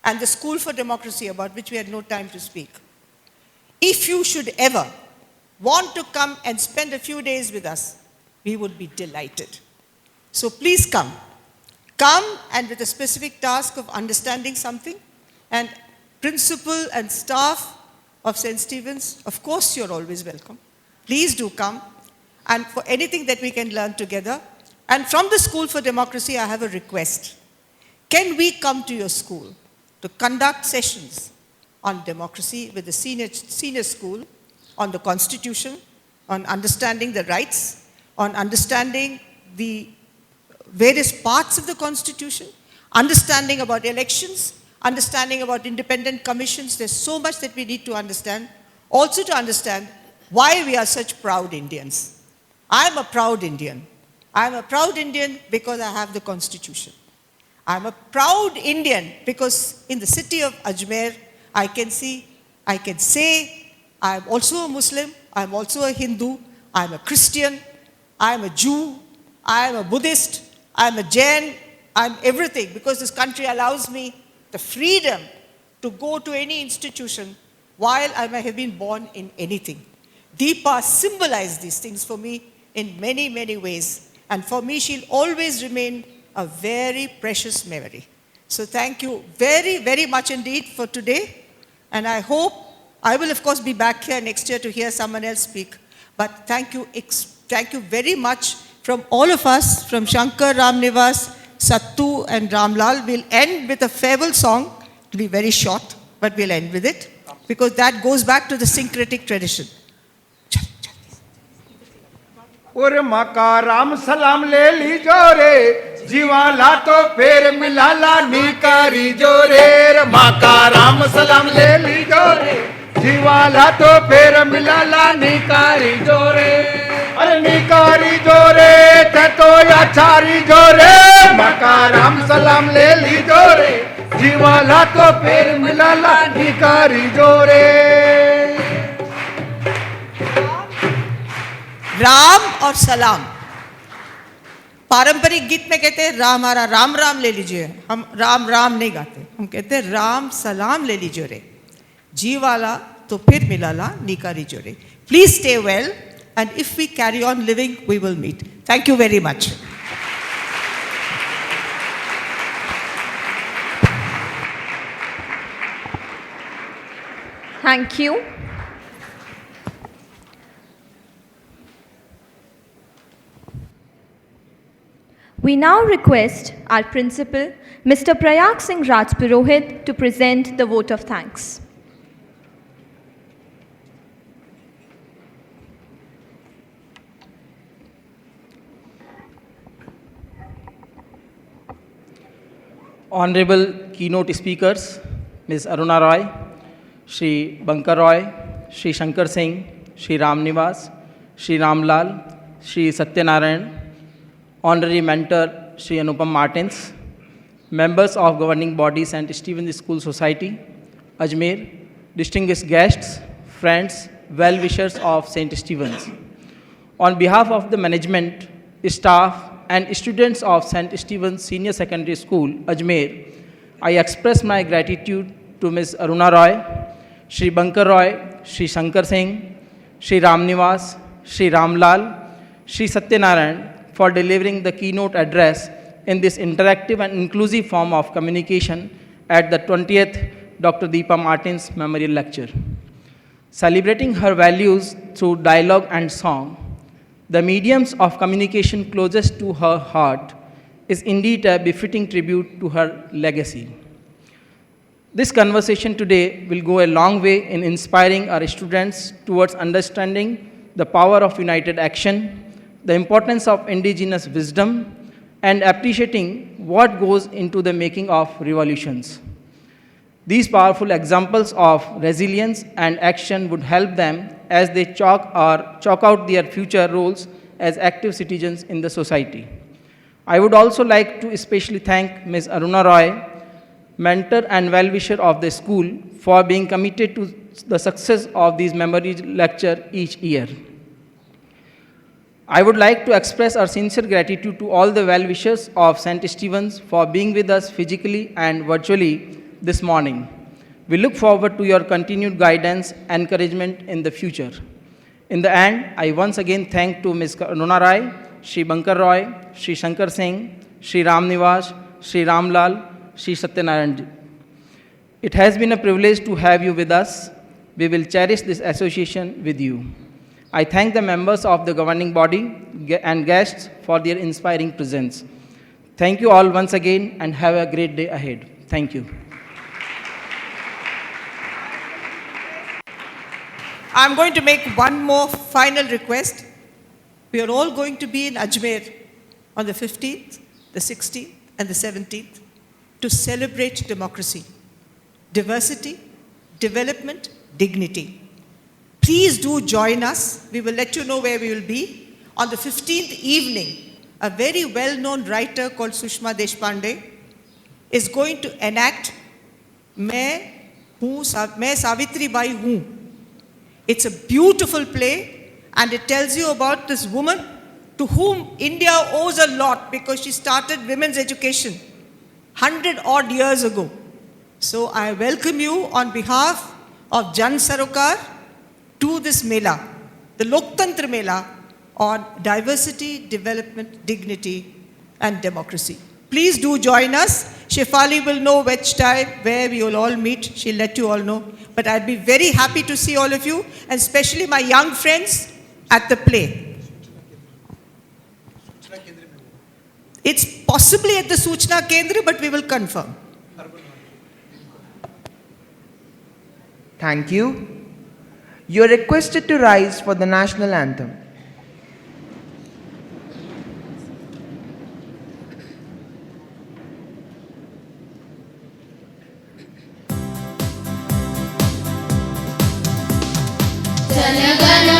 and the School for Democracy, about which we had no time to speak. If you should ever want to come and spend a few days with us, we would be delighted. So please come. Come, and with a specific task of understanding something. And principal and staff of St. Stephen's, of course you're always welcome. Please do come. And for anything that we can learn together. And from the School for Democracy, I have a request. Can we come to your school to conduct sessions on democracy with the senior school, on the Constitution, on understanding the rights, on understanding the various parts of the Constitution, understanding about elections, understanding about independent commissions. There's so much that we need to understand. Also to understand why we are such proud Indians. I'm a proud Indian. I'm a proud Indian because I have the Constitution. I'm a proud Indian because in the city of Ajmer, I can say, I'm also a Muslim, I'm also a Hindu, I'm a Christian, I'm a Jew, I'm a Buddhist, I'm a Jain, I'm everything, because this country allows me the freedom to go to any institution while I may have been born in anything. Deepa symbolized these things for me in many, many ways. And for me, she'll always remain a very precious memory. So thank you very, very much indeed for today. And I hope, I will of course be back here next year to hear someone else speak. But thank you very much from all of us, from Shankar, Ramnivas, Sattu and Ramlal. We'll end with a farewell song. It'll be very short, but we'll end with it. Because that goes back to the syncretic tradition. और माँ का राम सलाम ले लीजो रे जीवा ला तो फिर मिला ला निकारी जो रे माँ का राम सलाम ले लीजो रे जीवा ला तो फिर मिला ला निकारी जो रे अरे निकारी जो रे थे तो याचारी जो रे माँ का राम सलाम ले लीजो रे जीवा ला तो फिर मिला ला निकारी जो रे राम और सलाम। पारंपरिक गीत में कहते हैं राम हमारा राम राम ले लीजिए, हम राम राम नहीं गाते, हम कहते हैं राम सलाम ले लीजिए रे जी वाला तो फिर मिला ला निकारी जो रे। Please stay well and if we carry on living we will meet. Thank you very much. Thank you. We now request our principal, Mr. Prayag Singh Rajpurohit, to present the vote of thanks. Honorable keynote speakers, Ms. Aruna Roy, Shri Bunker Roy, Shri Shankar Singh, Shri Ramnivas, Shri Ramlal, Shri Satyanarayan, Honorary Mentor, Shri Deepa Martins, members of governing body St. Stephen's School Society, Ajmer, distinguished guests, friends, well-wishers of St. Stephen's. On behalf of the management, staff, and students of St. Stephen's Senior Secondary School, Ajmer, I express my gratitude to Ms. Aruna Roy, Shri Bunker Roy, Shri Shankar Singh, Shri Ramnivas, Shri Ramlal, Shri Satyanarayan for delivering the keynote address in this interactive and inclusive form of communication at the 20th Dr. Deepa Martins Memorial Lecture. Celebrating her values through dialogue and song, the mediums of communication closest to her heart, is indeed a befitting tribute to her legacy. This conversation today will go a long way in inspiring our students towards understanding the power of united action, the importance of indigenous wisdom, and appreciating what goes into the making of revolutions. These powerful examples of resilience and action would help them as they chalk out their future roles as active citizens in the society. I would also like to especially thank Ms. Aruna Roy, mentor and well-wisher of the school, for being committed to the success of these memorial lecture each year. I would like to express our sincere gratitude to all the well-wishers of St. Stephen's for being with us physically and virtually this morning. We look forward to your continued guidance and encouragement in the future. In the end, I once again thank to Ms. Aruna Roy, Shri Bunker Roy, Shri Shankar Singh, Shri Ram Nivas, Shri Ram Lal, Shri Satyanarayan ji. It has been a privilege to have you with us. We will cherish this association with you. I thank the members of the governing body and guests for their inspiring presence. Thank you all once again and have a great day ahead. Thank you. I'm going to make one more final request. We are all going to be in Ajmer on the 15th, the 16th, and the 17th to celebrate democracy, diversity, development, dignity. Please do join us. We will let you know where we will be. On the 15th evening, a very well-known writer called Sushma Deshpande is going to enact Main Savitri Bai Hoon. It's a beautiful play, and it tells you about this woman to whom India owes a lot because she started women's education 100-odd years ago. So I welcome you on behalf of Jan Sarokar to this Mela, the Loktantra Mela on diversity, development, dignity, and democracy. Please do join us. Shefali will know which time, where we will all meet. She'll let you all know. But I'd be very happy to see all of you, and especially my young friends at the play. It's possibly at the Suchna Kendra, but we will confirm. Thank you. You are requested to rise for the national anthem. Jana Gana